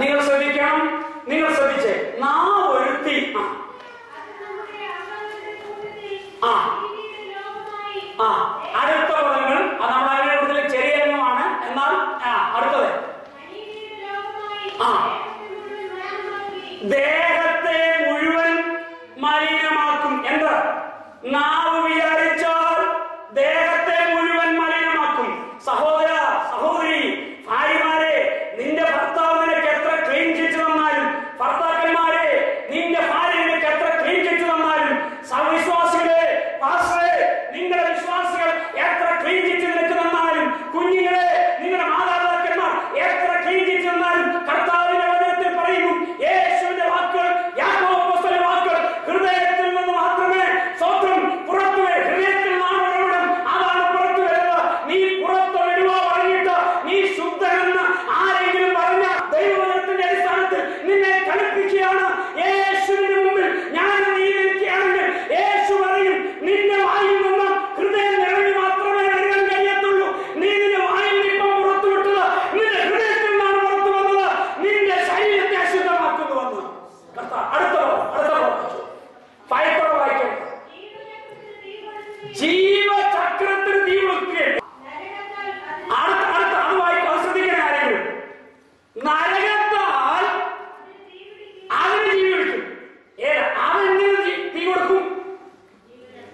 നിങ്ങൾ ശ്രദ്ധിക്കണം, നിങ്ങൾ ശ്രദ്ധിച്ചേ. നാവ് ഒരു തീ. അടുത്ത പദങ്ങൾ നമ്മുടെ കൂടുതൽ ചെറിയ എണ്ണമാണ്. എന്നാൽ അടുത്തത് ദേഹത്തെ മുഴുവൻ മലിനമാക്കും. എന്ത്? നാവ് വിചാരിച്ചാൽ ദേഹത്തെ മുഴുവൻ മലിനമാക്കും. സഹോദര സഹോദരി, ഭാര്യമാരെ, നിന്റെ ഭർത്താവ് നിനക്ക് എത്ര ക്ലീൻ ചെയ്തു തന്നാലും, ഭർത്താക്കന്മാരെ, നിന്റെ ഭാര്യ നിനക്ക് എത്ര ക്ലീൻ ചെയ്തു തന്നാലും, സവിശ്വാസികളെ, പാസ്റ്ററെ, നിങ്ങളുടെ വിശ്വാസികൾ എത്ര ക്ലീൻ ചെയ്ത് നിനക്ക് തന്നാലും, കുഞ്ഞുങ്ങളെ, നിങ്ങളുടെ മാതാപിതാക്കന്മാർ എത്ര ക്ലീൻ ചെയ്ത് തന്നാലും, കർത്താവിന്റെ വചനത്തിൽ പറയുന്നു, യേശുവിന്റെ വാക്കുകൾ, യാക്കോബ് അപ്പോസ്തലന്റെ വാക്കുകൾ, ഹൃദയത്തിൽ നിന്ന് മാത്രമേ സ്വന്തം പുറത്തു വരും. ഹൃദയത്തിൽ നിന്നാണ് ഉറവിടം, അതാണ് പുറത്തു വരുന്നത്. നീ പുറത്തു വരുക പറഞ്ഞിട്ട് നീ ശുദ്ധനെന്ന് ആരെങ്കിലും പറഞ്ഞ ദൈവവചനത്തിന്റെ അടിസ്ഥാനത്തിൽ നിന്നെ കളിപ്പിക്കുകയാണ്. യേശുവിന്റെ മുമ്പിൽ ഞാൻ നീ നിൽക്കുകയാണെങ്കിൽ യേശു പറയും, നിന്റെ വായിൽ നിന്ന് ഹൃദയം നിറഞ്ഞു മാത്രമേ വരാൻ കഴിയത്തുള്ളൂ. നീ നിന്റെ വായിൽ ഇപ്പം പുറത്തു വിട്ടത് നിന്റെ ഹൃദയത്തിൽ നിന്നാണ് പുറത്തു വന്നത്. നിന്റെ ശരീരത്തെ അശുദ്ധമാക്കുന്നുവെന്ന് അടുത്ത ഭയത്തോടെ വായിക്കണം. ജീവചക്രത്തിന് തീ വെക്കുകയാണ്. അത് വായിക്കാൻ ശ്രദ്ധിക്കണം. ആരെങ്കിലും നരകത്താൽ അതിന് തീ പിടിക്കും. അതെന്തിനു തീ കൊടുക്കും?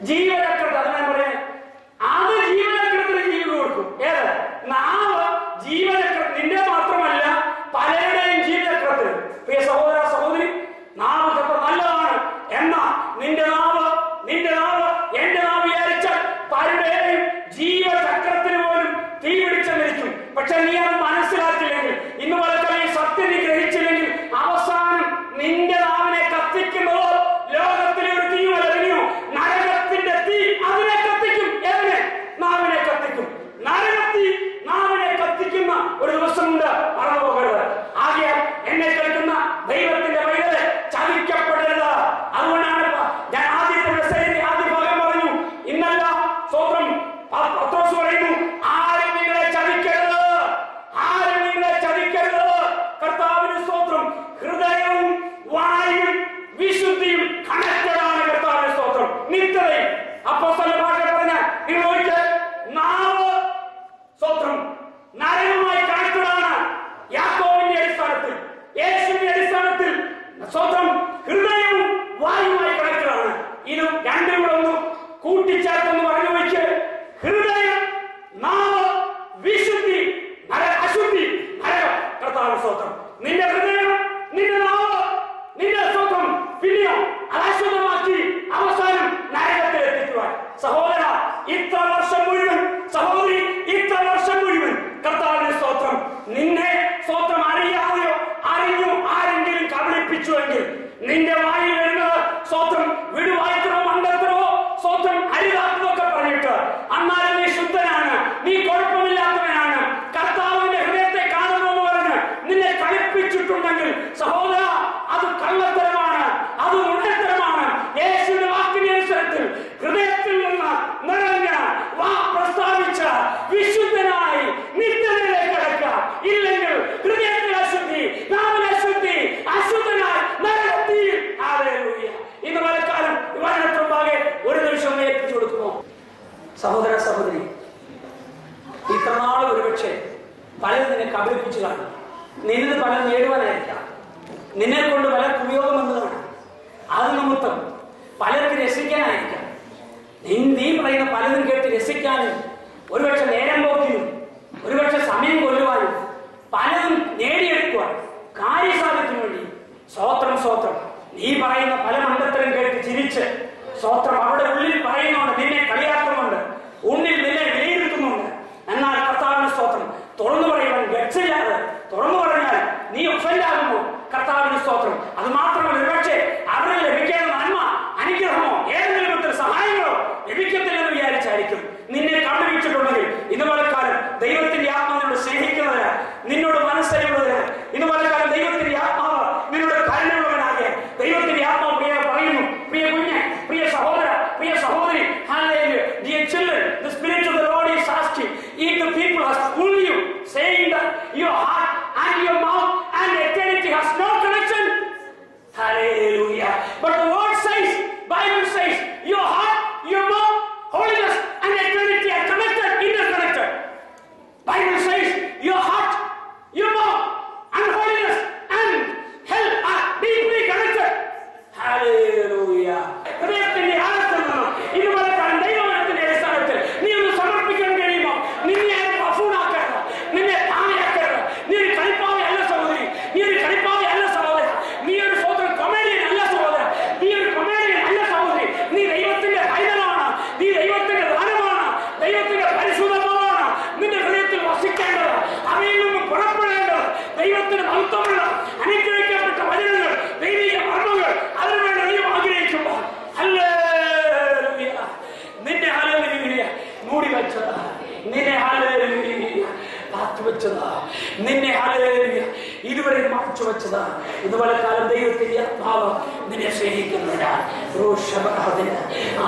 ജീവചക്രത്തിൽ. അത് ഞാൻ പറയാൻ, അത് ജീവചക്രത്തിന് തീ കൊടുക്കും. ഏത്? നാവ് ജീവചക്രം. നിന്റെ മാത്രമല്ല, പലരുടെയും ജീവചക്രത്തിൽ. പ്രിയ സഹോദര സഹോദരി, നാവ് നല്ലതാണ്. എന്നാ നിന്റെ നാവ് എന്റെ നാവ് വിചാരിച്ചാൽ പലരുടെയും ജീവചക്രത്തിന് പോലും തീ പിടിച്ചെന്നിരിക്കും. പക്ഷെ നീ അത് മനസ്സിലാക്കില്ലെങ്കിൽ, ഇന്ന് പലർക്കും ഈ സത്യം നീ ഗ്രഹിച്ചില്ലെങ്കിൽ, അവസാനം നിന്റെ നാവിനെ കത്തിക്കുന്നത് ലോകത്തിലെ ഒരു തീയുമല്ല, പിന്നെയോ നരകത്തിന്റെ തീ അതിനെ കത്തിക്കും. എങ്ങനെ? നാവിനെ കത്തിക്കും. നരകത്തി നാവിനെ കത്തിക്കുന്ന ഒരു ദിവസമുണ്ട്, മറന്നു പോകരുത്. ആകയാൽ എന്നെ കേൾക്കുന്ന ദൈവത്തിന്റെ വഴികളെ ചതിക്കപ്പെടരുത്. അതുകൊണ്ടാണ് ഞാൻ ആദ്യ ഭാഗം പറഞ്ഞു. ഇന്നല്ല സ്വന്തം പത്രോസ് പറയുന്നു, ആരും നിങ്ങളെ ചതിക്കരുത്, ആരും നിങ്ങളെ ചതിക്കരുത്. കർത്താവിന് സ്തോത്രം. ഹൃദയവും വായും വിശുദ്ധിയും കണക്റ്റഡാണ്. കർത്താവിന് സ്തോത്രം. നിത്യതയും അപ്പോസ്തലന്റെ ഭാഷ പറഞ്ഞ നിങ്ങൾ നാവ് സ്തോത്രം നരകവുമായി കണക്റ്റഡാണ്. യാക്കോബിന്റെ അടിസ്ഥാനത്തിൽ, യേശുവിന്റെ അടിസ്ഥാനത്തിൽ സ്വന്തം ഹൃദയവും വായുമായി കണക്റ്റഡാണ്. ഇത് രണ്ടും കൂടെ ഒന്ന് കൂട്ടിച്ചേർത്തെന്ന് പറഞ്ഞു വെച്ച്, ഹൃദയം, നാവ്, വിശുദ്ധി, അശുദ്ധി, നരകം. കർത്താവിന്റെ സ്തോത്രം. നിന്റെ ഹൃദയം, നിന്റെ നാവ്, നിന്റെ സ്വന്തം പിന്നെയോ അത് അശുദ്ധമാക്കി അവസാനം നരകത്തിൽ എത്തിക്കുവാൻ. സഹോദര, ഇത്ര വർഷം മുഴുവൻ, സഹോദരി, ഇത്ര വർഷം മുഴുവൻ കർത്താവിന്റെ സ്തോത്രം നിന്നെ സ്തോത്രം അറിയാതെയോ അറിഞ്ഞോ ആരെങ്കിലും കബളിപ്പിച്ചുവെങ്കിൽ, നിന്റെ വായിൽ വരുന്നത് സ്തോത്രം വിടുവായിത്തരോ മണ്ടത്തരോ സ്തോത്രം അരുതാത്തതൊക്കെ പറഞ്ഞിട്ട്, എന്നാലും നീ ശുദ്ധനാണ്, നീ കുഴപ്പമില്ലാത്തവനാണ്, കർത്താവിന്റെ ഹൃദയത്തെ കാണുമെന്ന് പറഞ്ഞ് നിന്നെ കളിപ്പിച്ചിട്ടുണ്ടെങ്കിൽ, സഹോദര, അത് കള്ളത്തരമാണ്, അത് നുണത്തരമാണ്. യേശുവിന്റെ വാക്കിന്റെ അനുസരിച്ച് ഹൃദയത്തിൽ നിന്ന് നിറഞ്ഞ വാ പ്രസ്താവിച്ച വിശുദ്ധനായി നിത്യതയിലേക്ക് കടക്കുക. ഇല്ലെങ്കിൽ ഹൃദയത്തിൽ അശുദ്ധി, നാവിൽ അശുദ്ധി, അശുദ്ധനായി നരകത്തിൽ. ഹല്ലേലൂയ. ഇന്ന് മഴക്കാലം വചനത്തിനുമ്പാകെ ഒരു നിമിഷം ഏൽപ്പിച്ചു കൊടുക്കുമോ? സഹോദര സഹോദരി, ഇത്ര നാൾ ഒരുപക്ഷെ പലരും നിന്നെ കബളിപ്പിച്ചു കാണും. നിന്നിൽ പലരും നേടുവാനായിരിക്കാം, നിന്നെ കൊണ്ട് പലർക്ക് ഉപയോഗം എന്നതാണ്. അത് നിമിത്തം പലർക്ക് രസിക്കാനായിരിക്കാം. നീ പറയുന്ന പലതും കേട്ട് രസിക്കാനും, ഒരുപക്ഷെ നേരം പോക്കിനും, ഒരുപക്ഷെ സമയം കൊല്ലുവാനും, പലതും നേടിയെടുക്കുവാൻ, കാര്യസാധ്യത്തിന് വേണ്ടി സ്തോത്രം സ്തോത്രം. നീ പറയുന്ന പല മണ്ടത്തരം കേട്ട് ചിരിച്ച് സ്തോത്രം അവിടെ ഉള്ളിൽ പറയുന്നുണ്ട്, നിന്നെ കളിയാക്കുന്നുണ്ട്, ഉള്ളിൽ നിന്നെ വിലയിരുത്തുന്നുണ്ട്. എന്നാൽ കർത്താവിന് സ്തോത്രം തുറന്നു പറയുവാൻ ഗച്ഛില്ലാതെ തുറന്നു പറഞ്ഞാൽ നീ ഒഫൻഡാകുമോ? കർത്താവിന് സ്തോത്രം. അത് മാത്രമല്ല, ഒരുപക്ഷെ അവരിൽ ലഭിക്കേണ്ട നന്മ, അനുഗ്രഹമോ, ഏതെങ്കിലും വിധത്തിൽ സഹായങ്ങളോ ലഭിക്കത്തില്ലെന്ന് വിചാരിച്ചായിരിക്കും നിന്നെ കണ്ടുപിടിച്ചിട്ടുണ്ടെങ്കിൽ, ഇന്ന് പലക്കാലം ദൈവത്തിന്റെ ആത്മാവിനോട് സ്നേഹിക്കുന്നതിന്, നിന്നോട് മനസ്സറിയുന്നതിന്, ഇന്ന് പലക്കാലം ദൈവത്തിന്റെ ആത്മാവ് നിന്നോട് കരുണയുള്ളവനാകെ ദൈവത്തിന്റെ ആത്മാവ് പറയുന്നു, പ്രിയ കുഞ്ഞ്, പ്രിയ സഹോദര, പ്രിയ സഹോദരി, hallelujah, dear children, the spirit of the Lord is asking, if the people have fooled you, saying that your heart and your mouth and eternity മഹത്വമുള്ള അനുഗ്രഹിക്കപ്പെട്ട വചനങ്ങൾ, ദൈവിക മർമ്മങ്ങൾ അതിനുവേണ്ടി ദൈവം ആഗ്രഹിക്കുമ്പോൾ ഹല്ലേലൂയ, നിന്നെ ഹല്ലേലൂയ മൂടി വെച്ചതാ, നിന്നെ ഹല്ലേലൂയ പാത്തു വെച്ചതാ, നിന്നെ ഹല്ലേലൂയ ഇതുവരെ മറച്ചു വെച്ചതാ. ഇതുപോലെ കാലം ദൈവത്തിന്റെ ആത്മാവ് നിന്നെ സ്നേഹിക്കുന്നില്ല.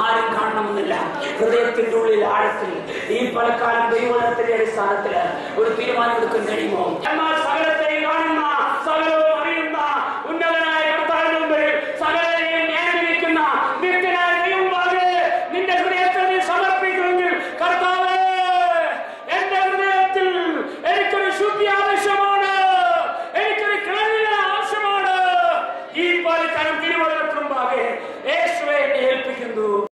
ആരും കാണണമെന്നില്ല. ഹൃദയത്തിന്റെ ഉള്ളിൽ ആഴത്തിൽ ഈ പലക്കാലം ദൈവത്തിന്റെ അടിസ്ഥാനത്തിൽ ഒരു തീരുമാനം എടുക്കാൻ കഴിയുമോ? എന്നാൽ സകലത്തെയും കാണുന്ന, സകലവും അറിയുന്ന ഉന്നതനായ കർത്താവിന്റെ മുമ്പിൽ സകലരെയും ന്യായീകരിക്കുന്ന നിത്യനായ ദൈവമാകെ നിന്റെ ഹൃദയത്തിൽ നീ സമർപ്പിക്കുമെങ്കിൽ, കർത്താവേ എന്റെ ഹൃദയത്തിൽ എനിക്കൊരു ശുദ്ധി ആവശ്യമാണ്, എനിക്കൊരു ക്രമീകരണ ആവശ്യമാണ്. ഈ പോലെ തരം തിരുവനന്തപുരത്തുമ്പാകെ യേശുവെ ഏൽപ്പിക്കുന്നു.